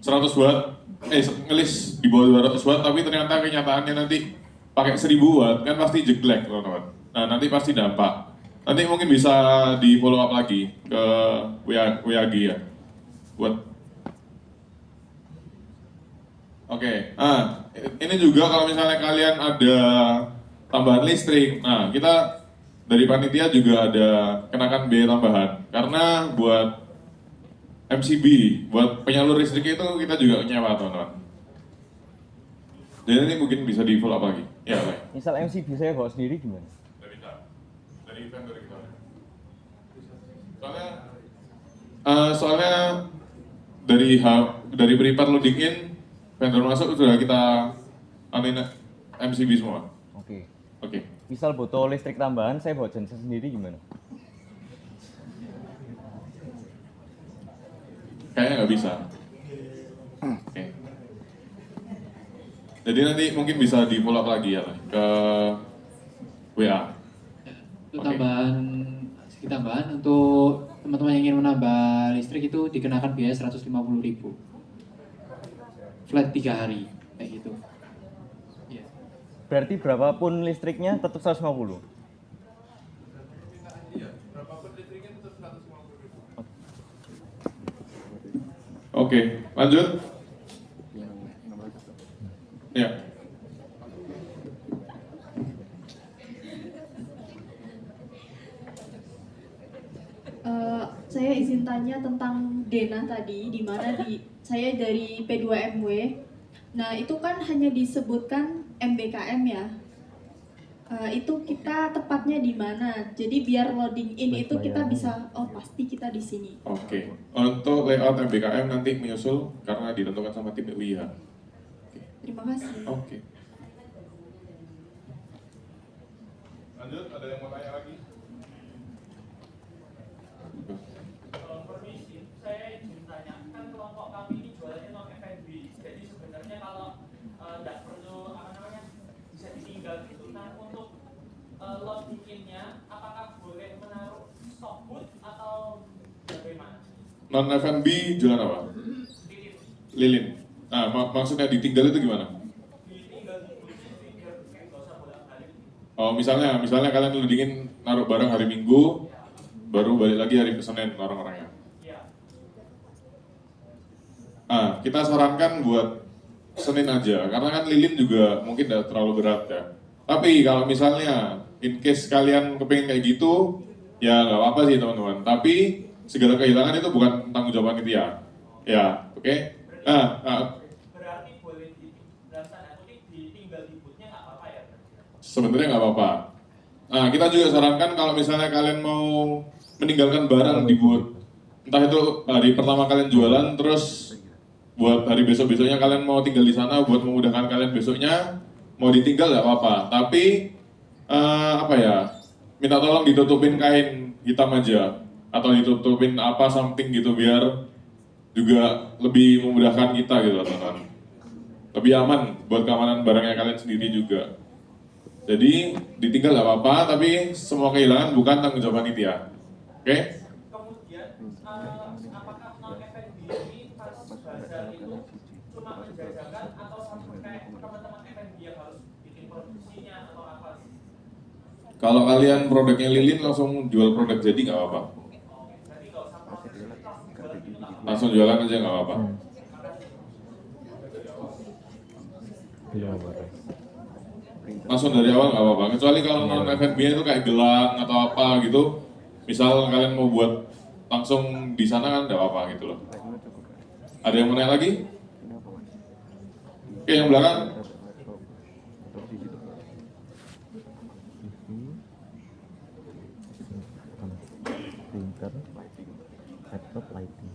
100 watt, ngelis di bawah 200 watt, tapi ternyata kenyataannya nanti pakai 1000 watt, kan pasti jeglek teman-teman. Nah nanti pasti dampak. Nanti mungkin bisa di follow up lagi ke WAG ya. Oke. Ini juga kalau misalnya kalian ada tambahan listrik, nah kita dari panitia juga ada kenakan biaya tambahan. Karena buat MCB, buat penyalur listrik itu kita juga nyewa teman-teman. Jadi ini mungkin bisa di follow up lagi. Ya, baik. Misal MCB saya bawa sendiri gimana? Dari vendor kita. Soalnya dari prepare loading in, vendor masuk sudah kita amin MCB semua. Oke. Oke. Misal butuh listrik tambahan, saya bawa genset sendiri gimana? Kayaknya nggak bisa. Oke. Jadi nanti mungkin bisa di follow up lagi ya ke WA. Untuk Oke. tambahan untuk teman-teman yang ingin menambah listrik itu dikenakan biaya 150.000 flat 3 hari kayak gitu. Iya. Berarti berapapun listriknya tetap 150? Iya, berapapun listriknya tetap 150.000. Oke, lanjut. Ya. Saya izin tanya tentang denah tadi, di mana saya dari P2MW. Nah, itu kan hanya disebutkan MBKM ya. itu kita tepatnya di mana. Jadi biar loading in itu kita bisa, oh pasti kita di sini. Oke. Untuk layout MBKM nanti menyusul karena ditentukan sama tim UIH. Terima kasih. Oke. Lanjut, ada yang mau tanya lagi? Permisi, saya ingin tanya, kan kelompok kami ini jualannya non F&B, jadi sebenarnya kalau nggak perlu bisa ditinggal gitu. Nah untuk loading in-nya, apakah boleh menaruh stock booth atau bagaimana? Non F&B jualan apa? Lilin. Nah, maksudnya ditinggal itu gimana? Oh, misalnya kalian loadingin naruh barang hari Minggu, baru balik lagi hari Senin orang-orangnya. Kita sarankan buat Senin aja, karena kan lilin juga mungkin udah terlalu berat ya. Tapi kalau misalnya in case kalian kepengen kayak gitu, ya nggak apa-apa sih teman-teman. Tapi segala kehilangan itu bukan tanggung jawab panitia. Ya, oke? Berarti boleh dalam tanda kutip ditinggal di booth-nya nggak apa-apa ya? Sebenarnya nggak apa-apa. Nah, kita juga sarankan kalau misalnya kalian mau meninggalkan barang di booth, entah itu hari pertama kalian jualan, terus buat hari besok-besoknya kalian mau tinggal di sana buat memudahkan kalian besoknya, mau ditinggal nggak apa-apa. Tapi minta tolong ditutupin kain hitam aja atau ditutupin apa something gitu biar juga lebih memudahkan kita gitu teman-teman. Lebih aman buat keamanan barangnya kalian sendiri juga. Jadi ditinggal nggak apa-apa, tapi semua kehilangan bukan tanggung jawab panitia. Oke? Kemudian, apakah non F&B ini pas bazar itu cuma menjajakan atau sampai teman-teman F&B yang harus bikin produksinya atau apa? Kalau kalian produknya lilin langsung jual produk jadi nggak apa-apa. Jadi nggak usah proses jualan gitu nggak apa-apa. Langsung jualan aja nggak apa-apa. Langsung dari awal nggak apa-apa. Kecuali kalau non F&B itu kayak gelang atau apa gitu. Misal kalian mau buat langsung di sana kan nggak apa-apa gitu loh. Ada yang mau nanya lagi? Oke, yang belakang. Printer, laptop, lighting,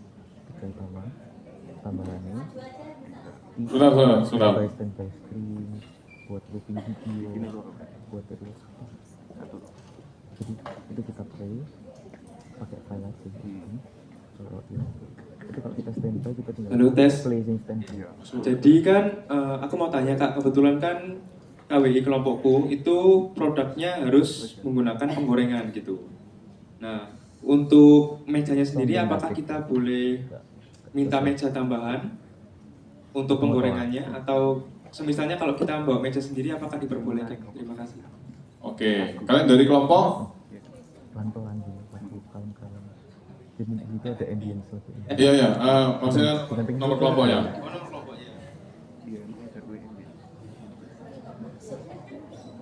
tiga utama, tambahannya Sudah. standby screen, buat looping video, buat terus. Jadi itu kita pakai file aja. Itu kalau kita standby kita tinggal Halo, tes. placing standby. Jadi kan aku mau tanya Kak, kebetulan kan KWI kelompokku itu produknya harus menggunakan penggorengan gitu. Nah, untuk mejanya sendiri apakah kita boleh minta meja tambahan untuk penggorengannya atau semisalnya kalau kita bawa meja sendiri apakah diperbolehkan? Terima kasih. Oke, kalian dari kelompok? Pelan-pelan dulu, kalem-kalem. Jadi di situ ada ambience lagi. Iya, maksudnya nomor kelompoknya.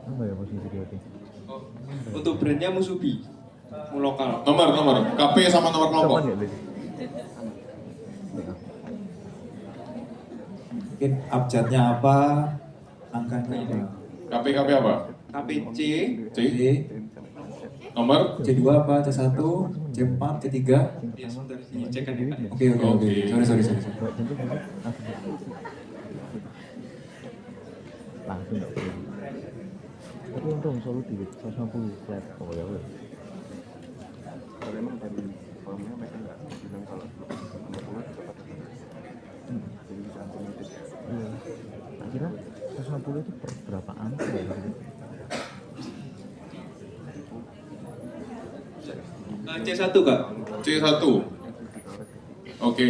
Apa ya posisi dia? Untuk brandnya Musubi, lokal. Nomor, KP sama nomor kelompok. Mungkin abjadnya apa, angkanya apa? KP apa? KPC, C. Nomor? C2 apa, C1, C4, C3? ya sebentar dicek kan ya Kak. Oke. Sorry. Langsung nggak perlu. Tapi untung solusi 150 flat. Oh ya udah. Kalau emang dari formnya mereka nggak bilang kalau 60 bisa pakai jadi bisa unlimited ya. Iya. Kira 150 itu per berapa ampere ya? C1 Kak. C1. Oke.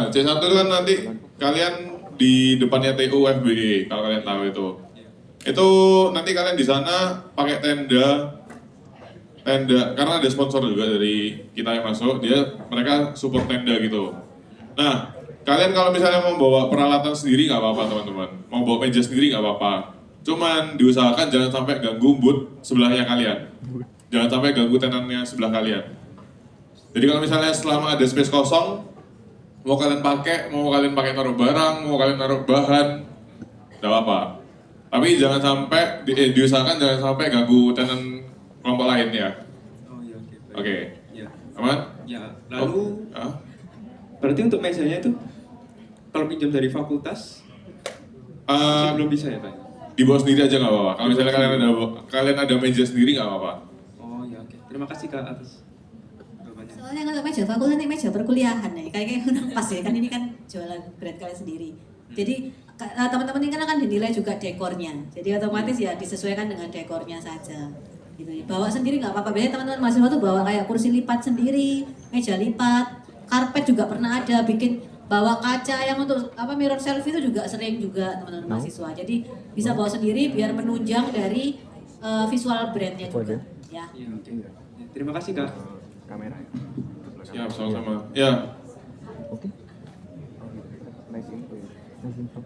C1 itu kan nanti kalian di depannya TU FBE kalau kalian tahu itu. Itu nanti kalian di sana pakai tenda karena ada sponsor juga dari kita yang masuk, mereka support tenda gitu. Nah, kalian kalau misalnya mau bawa peralatan sendiri nggak apa-apa teman-teman, mau bawa meja sendiri nggak apa-apa. Cuman diusahakan jangan sampai ganggu booth sebelahnya kalian, jangan sampai ganggu tenannya sebelah kalian. Jadi kalau misalnya selama ada space kosong, mau kalian pakai naruh barang, mau kalian naruh bahan, nggak apa-apa. Tapi jangan sampai diusahakan jangan sampai ganggu tenant kelompok lain ya. Oh iya, oke. Baik. Oke. Ya. Aman? Ya, lalu Ah? berarti untuk mejanya itu kalau pinjam dari fakultas Eh, belum bisa ya, Pak? dibawa sendiri aja nggak apa-apa. Kalau misalnya kalian ada meja sendiri nggak apa-apa. Oh ya, oke. Terima kasih Kak atas jawabannya. Soalnya kalau meja fakultas ini meja perkuliahan ya, kayak kurang pas ya, kan ini kan jualan brand kalian sendiri. Jadi teman-teman ini kan akan dinilai juga dekornya, jadi otomatis ya disesuaikan dengan dekornya saja. Gitu. Bawa sendiri nggak apa-apa. Biasanya teman-teman mahasiswa tuh bawa kayak kursi lipat sendiri, meja lipat, karpet juga pernah ada, bikin bawa kaca yang untuk mirror selfie itu juga sering juga teman-teman mahasiswa. Jadi bisa bawa sendiri biar menunjang dari visual brandnya juga. Ya. Iya, oke. Ya, terima kasih Kak. Kamera ya. Siap, sama-sama. Ya. Oke. Nice info ya. Nice info.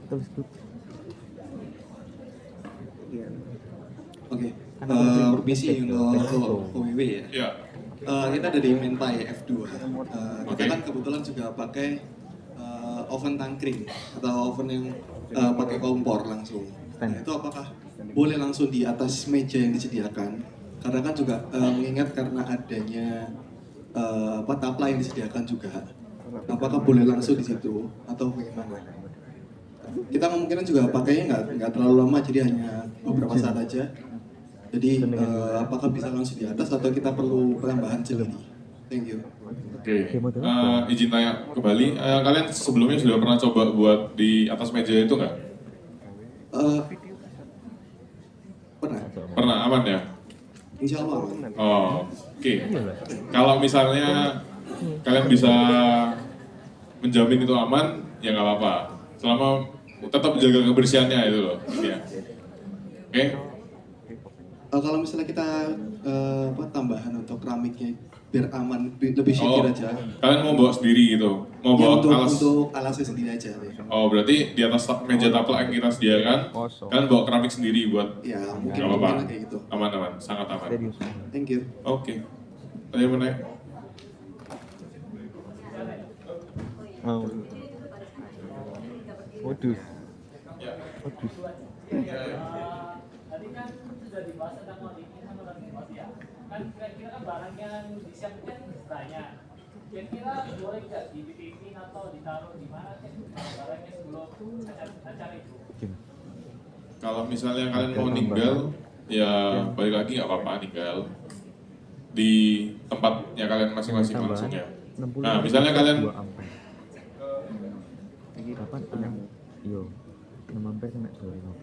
Tulis dulu. Iya. Oke, permisi untuk OWW ya. Ya. Kita dari Menpai F2. Kita Oke. kan kebetulan juga pakai oven tangkring atau oven yang pakai kompor langsung. Nah, itu apakah boleh langsung di atas meja yang disediakan? Karena kan juga mengingat karena adanya tapla yang disediakan juga. Apakah boleh langsung di situ atau bagaimana? Kita kemungkinan juga pakainya nggak terlalu lama, jadi hanya beberapa saat aja. Jadi apakah bisa langsung di atas atau kita perlu penambahan sendiri? Thank you. Oke. Izin tanya kembali. Kalian sebelumnya sudah pernah coba buat di atas meja itu nggak? Pernah. Pernah, aman ya? Insya Allah. Oh, oke. Kalau misalnya kalian bisa menjamin itu aman, ya nggak apa-apa. Selama tetap jaga kebersihannya itu loh. Ya. Oke. Kalau misalnya kita tambahan untuk keramiknya biar aman, lebih secure aja. Kalian mau bawa sendiri gitu? Mau Ya, bawa untuk alasnya sendiri aja. Oh, berarti di atas meja taplak yang kita sediakan, kalian bawa keramik sendiri buat? Ya, mungkin Nggak apa-apa. kayak gitu. Aman-aman, sangat aman. Thank you. Oke. Tanya mana? Mau. Waduh. Waduh. Tadi kan sudah dibahas tentang loading in sama loading out ya. Kan kira-kira kan barang yang disiapkan banyak. Kira-kira boleh nggak dititipin atau ditaruh di mana sih barangnya sebelum acara itu? Kalau misalnya kalian mau ninggal, ya balik lagi nggak apa-apa ninggal di tempatnya kalian masing-masing langsung ya. Nah, misalnya kalian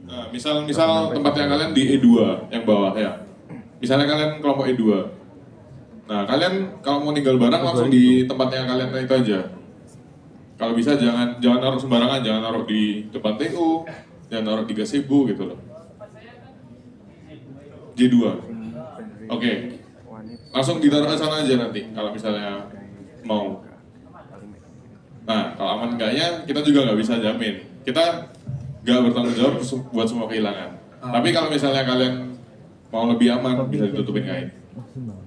Nah, misal tempatnya kalian di E2 yang bawah ya. Misalnya kalian kelompok E2. Nah, kalian kalau mau ninggal barang langsung di tempatnya kalian itu aja. Kalau bisa jangan naruh sembarangan, jangan naruh di depan TU, jangan naruh di gazebo gitu loh. J2. Oke. Langsung ditaruh ke sana aja nanti kalau misalnya mau. Nah, kalau aman enggaknya kita juga nggak bisa jamin. Kita nggak bertanggung jawab buat semua kehilangan. Tapi kalau misalnya kalian mau lebih aman, bisa ditutupin kain.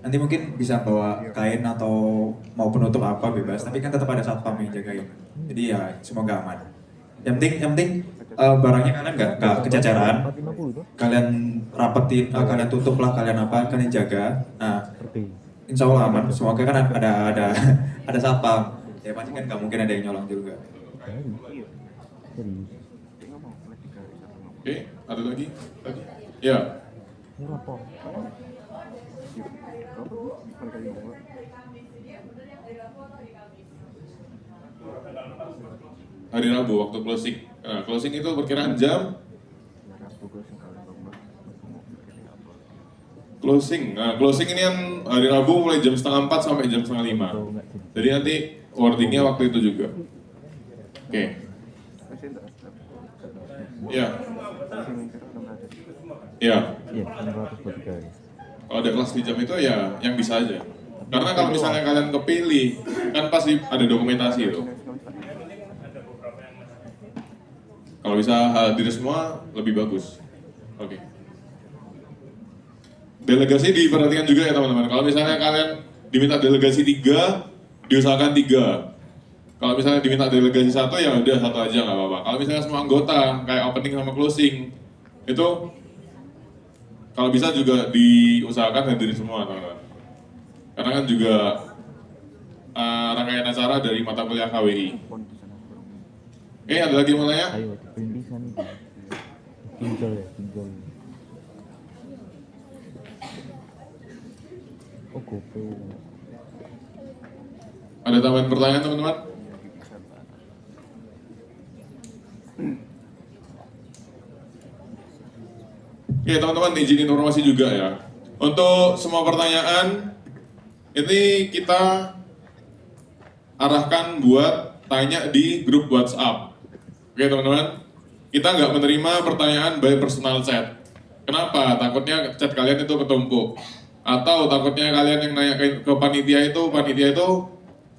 Nanti mungkin bisa bawa kain atau mau penutup apa bebas, tapi kan tetap ada satpam yang jagain. Jadi ya semoga aman. Yang penting barangnya kalian nggak kececeran. Kalian rapetin, kalian tutup lah, kalian apa, kalian jaga. Nah, insya Allah aman. Semoga kan ada satpam. Ya pasti kan nggak mungkin ada yang nyolong juga. Oke, ada lagi? Ya. Hari Rabu waktu closing. Nah, closing itu perkiraan jam closing. Nah, closing ini kan hari Rabu mulai jam 4:30 sampai jam 4:30. Jadi nanti wordingnya waktu itu juga. Oke. Ya. Ya. Kalau ada kelas di jam itu ya yang bisa aja. Karena kalau misalnya kalian kepilih, kan pasti ada dokumentasi itu. Kalau bisa hadir semua lebih bagus. Oke. Delegasi diperhatikan juga ya teman-teman. Kalau misalnya kalian diminta delegasi 3, diusahakan 3. Kalau misalnya diminta delegasi 1 ya udah 1 aja nggak apa-apa. Kalau misalnya semua anggota kayak opening sama closing itu kalau bisa juga diusahakan hadirin semua teman-teman. Karena kan juga rangkaian acara dari mata kuliah KWI. Oke, ada lagi yang mau tanya? Ayo, perintisan itu. Pinjol ya, pinjol. Oh, GoPay. Ada tambahan pertanyaan teman-teman? Oke teman-teman, izin informasi juga ya. Untuk semua pertanyaan, ini kita arahkan buat tanya di grup WhatsApp. Oke teman-teman, kita nggak menerima pertanyaan by personal chat. Kenapa? Takutnya chat kalian itu ketumpuk. Atau takutnya kalian yang nanya ke panitia itu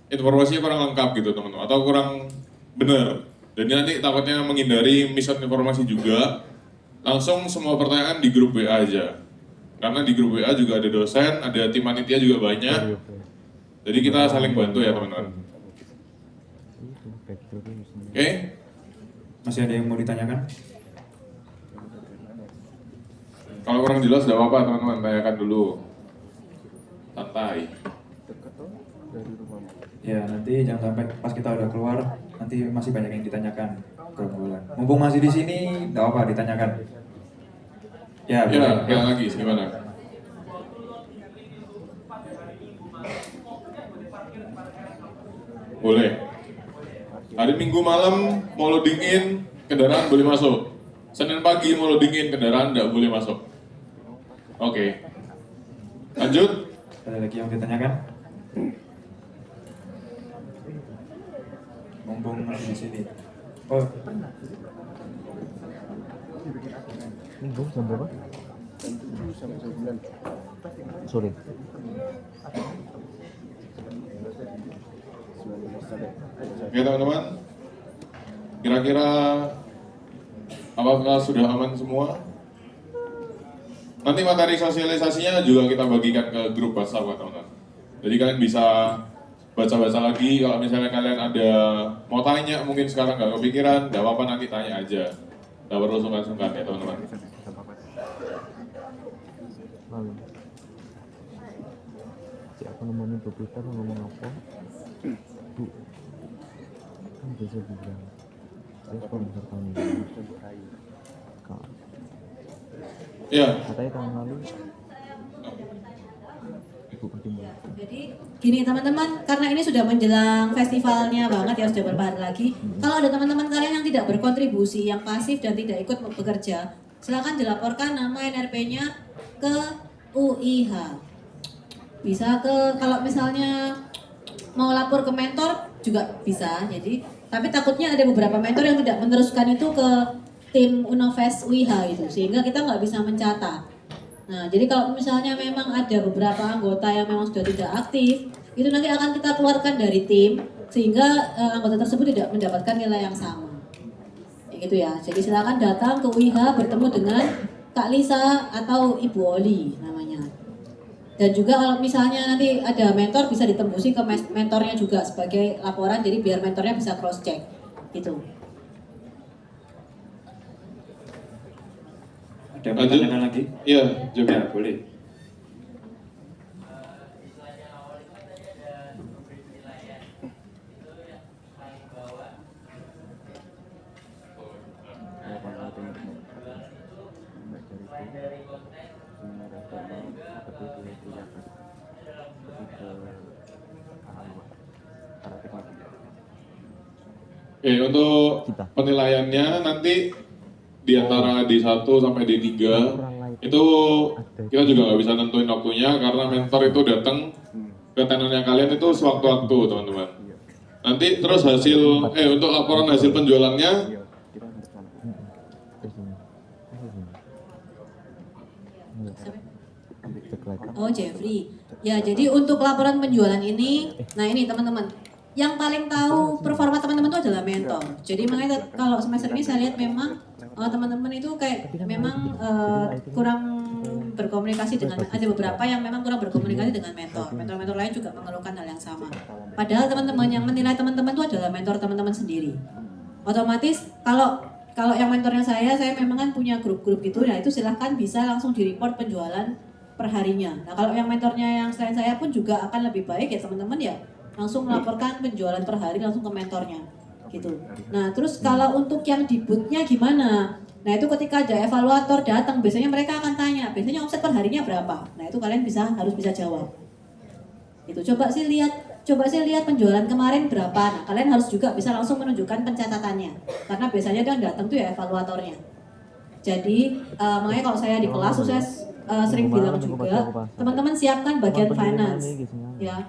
informasinya kurang lengkap gitu teman-teman. Atau kurang benar. Dan nanti takutnya menghindari misinformasi juga. Langsung semua pertanyaan di grup WA aja. Karena di grup WA juga ada dosen, ada tim panitia juga banyak. Jadi kita saling bantu ya teman-teman. Oke? Masih ada yang mau ditanyakan? Kalau kurang jelas tidak apa-apa teman-teman, tanyakan dulu. Santai. Ya nanti jangan sampai pas kita udah keluar nanti masih banyak yang ditanyakan. Mumpung masih di sini, tidak apa ditanyakan. Ya, yang lagi gimana? Boleh. Hari Minggu malam mau loading in, kendaraan boleh masuk. Senin pagi mau loading in, kendaraan tidak boleh masuk. Oke. Lanjut. Ada lagi yang ditanyakan? Mumpung masih di sini. Oh. Minggu jam berapa? Sore. Oke teman-teman, kira-kira apakah sudah aman semua? Nanti materi sosialisasinya juga kita bagikan ke grup WhatsApp ya teman-teman. Jadi kalian bisa baca-baca lagi, kalau misalnya kalian ada mau tanya, mungkin sekarang nggak kepikiran, nggak apa-apa nanti tanya aja. Nggak perlu sungkan-sungkan ya teman-teman. Lalu. Siapa namanya Bu Peter ngomong apa? Bu, kan bisa bilang saya sponsor kami. Ya. Katanya tahun lalu Ibu Pertimbang. Jadi gini teman-teman, karena ini sudah menjelang festivalnya banget ya, sudah beberapa hari lagi. Kalau ada teman-teman kalian yang tidak berkontribusi, yang pasif dan tidak ikut bekerja, silakan dilaporkan nama NRP-nya ke UIH. Bisa ke, kalau misalnya mau lapor ke mentor juga bisa. Jadi tapi takutnya ada beberapa mentor yang tidak meneruskan itu ke tim Unovest UIH itu, sehingga kita nggak bisa mencatat. Nah, jadi kalau misalnya memang ada beberapa anggota yang memang sudah tidak aktif, itu nanti akan kita keluarkan dari tim, sehingga anggota tersebut tidak mendapatkan nilai yang sama. Ya gitu ya. Jadi silakan datang ke UIH bertemu dengan Kak Lisa atau Ibu Oli namanya. Dan juga kalau misalnya nanti ada mentor, bisa ditembusi ke mentornya juga sebagai laporan, jadi biar mentornya bisa cross check gitu. Ada yang bertanyakan lagi? Iya, jawab. Ya, boleh. Oke, untuk penilaiannya nanti di antara D1 sampai D3 itu kita juga nggak bisa nentuin waktunya karena mentor itu datang ke tenannya kalian itu sewaktu-waktu teman-teman. Nanti terus hasil untuk laporan hasil penjualannya Oh Jeffrey, ya jadi untuk laporan penjualan ini, nah ini teman-teman, yang paling tahu performa teman-teman itu adalah mentor. Jadi makanya kalau semester ini saya lihat memang teman-teman itu kayak memang kurang berkomunikasi dengan, ada beberapa yang memang kurang berkomunikasi dengan mentor. Mentor-mentor lain juga mengeluhkan hal yang sama. Padahal teman-teman yang menilai teman-teman itu adalah mentor teman-teman sendiri. Otomatis kalau kalau yang mentornya saya memang kan punya grup-grup gitu, nah itu silahkan bisa langsung di-report penjualan perharinya. Nah kalau yang mentornya yang selain saya pun juga akan lebih baik ya teman-teman ya, langsung melaporkan penjualan per hari langsung ke mentornya gitu. Nah terus kalau untuk yang di booth-nya gimana? Nah itu ketika ada evaluator datang, biasanya mereka akan tanya, biasanya omset per harinya berapa? Nah itu kalian harus bisa jawab. Itu coba sih lihat penjualan kemarin berapa. Nah kalian harus juga bisa langsung menunjukkan pencatatannya, karena biasanya yang datang tuh ya evaluatornya. Jadi makanya kalau saya di kelas saya sering bilang juga, teman-teman siapkan bagian finance, ya,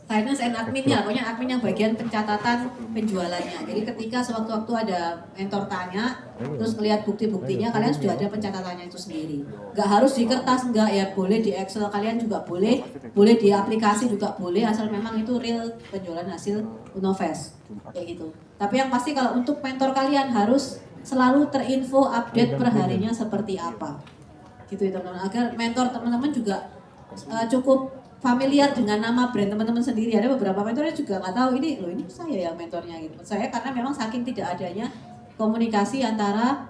finance and adminnya, pokoknya admin yang bagian pencatatan penjualannya. Jadi ketika sewaktu-waktu ada mentor tanya, terus melihat bukti-buktinya, kalian sudah ada pencatatannya itu sendiri. Nggak harus di kertas, nggak ya, boleh di Excel kalian juga boleh di aplikasi juga boleh, asal memang itu real penjualan hasil Unovest, kayak gitu. Tapi yang pasti kalau untuk mentor kalian harus selalu terinfo update perharinya seperti apa. Gitu ya teman-teman, agar mentor teman-teman juga cukup familiar dengan nama brand teman-teman sendiri. Ada beberapa mentornya juga nggak tahu ini saya yang mentornya gitu. Saya karena memang saking tidak adanya komunikasi antara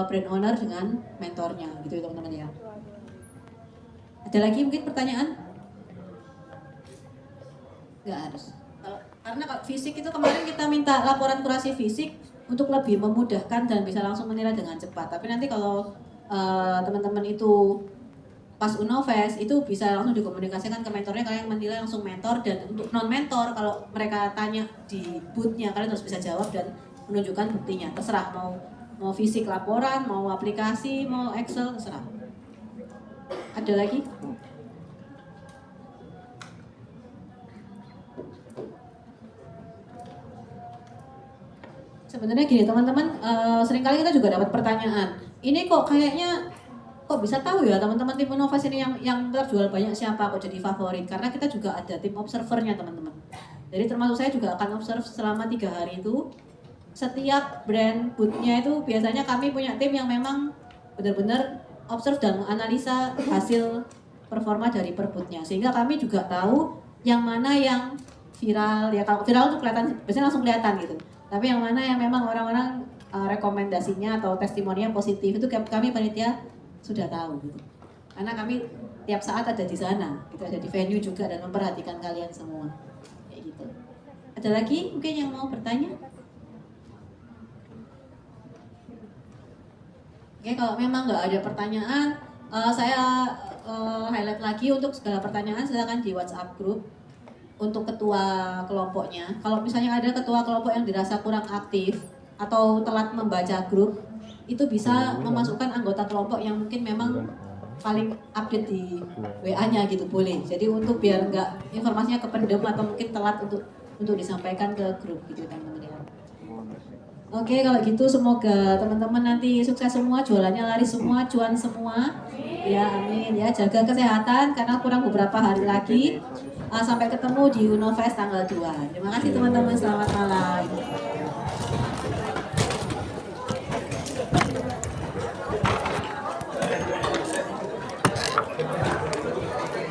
brand owner dengan mentornya gitu ya teman-teman ya. Ada lagi mungkin pertanyaan? Nggak harus. Karena kalau fisik itu kemarin kita minta laporan kurasi fisik untuk lebih memudahkan dan bisa langsung menilai dengan cepat. Tapi nanti kalau teman-teman itu pas Unovest itu bisa langsung dikomunikasikan ke mentornya, kalian menilai langsung mentor. Dan untuk non mentor kalau mereka tanya di booth-nya kalian harus bisa jawab dan menunjukkan buktinya. Terserah mau fisik laporan, mau aplikasi, mau Excel, terserah. Ada lagi? Sebenarnya gini teman-teman, seringkali kita juga dapat pertanyaan, ini kok kayaknya kok bisa tahu ya teman-teman tim Unovest ini yang terjual banyak siapa, kok jadi favorit? Karena kita juga ada tim observernya teman-teman. Jadi termasuk saya juga akan observe selama 3 hari itu. Setiap brand booth-nya itu biasanya kami punya tim yang memang benar-benar observe dan analisa hasil performa dari per booth-nya. Sehingga kami juga tahu yang mana yang viral, ya kalau viral itu kelihatan, biasanya langsung kelihatan gitu. Tapi yang mana yang memang orang-orang rekomendasinya atau testimoninya positif itu kami panitia sudah tahu gitu. Karena kami tiap saat ada di sana, kita ada di venue juga dan memperhatikan kalian semua. Kayak gitu. Ada lagi mungkin yang mau bertanya? Oke, kalau memang nggak ada pertanyaan, saya highlight lagi untuk segala pertanyaan silakan di WhatsApp group untuk ketua kelompoknya. Kalau misalnya ada ketua kelompok yang dirasa kurang aktif atau telat membaca grup, itu bisa memasukkan anggota kelompok yang mungkin memang paling update di WA-nya gitu, boleh. Jadi untuk biar nggak informasinya kependem atau mungkin telat untuk disampaikan ke grup gitu teman-teman ya. Oke, kalau gitu semoga teman-teman nanti sukses semua, jualannya laris semua, cuan semua. Ya, amin ya. Jaga kesehatan karena kurang beberapa hari lagi. Sampai ketemu di Unovest tanggal 2. Terima kasih teman-teman, selamat malam.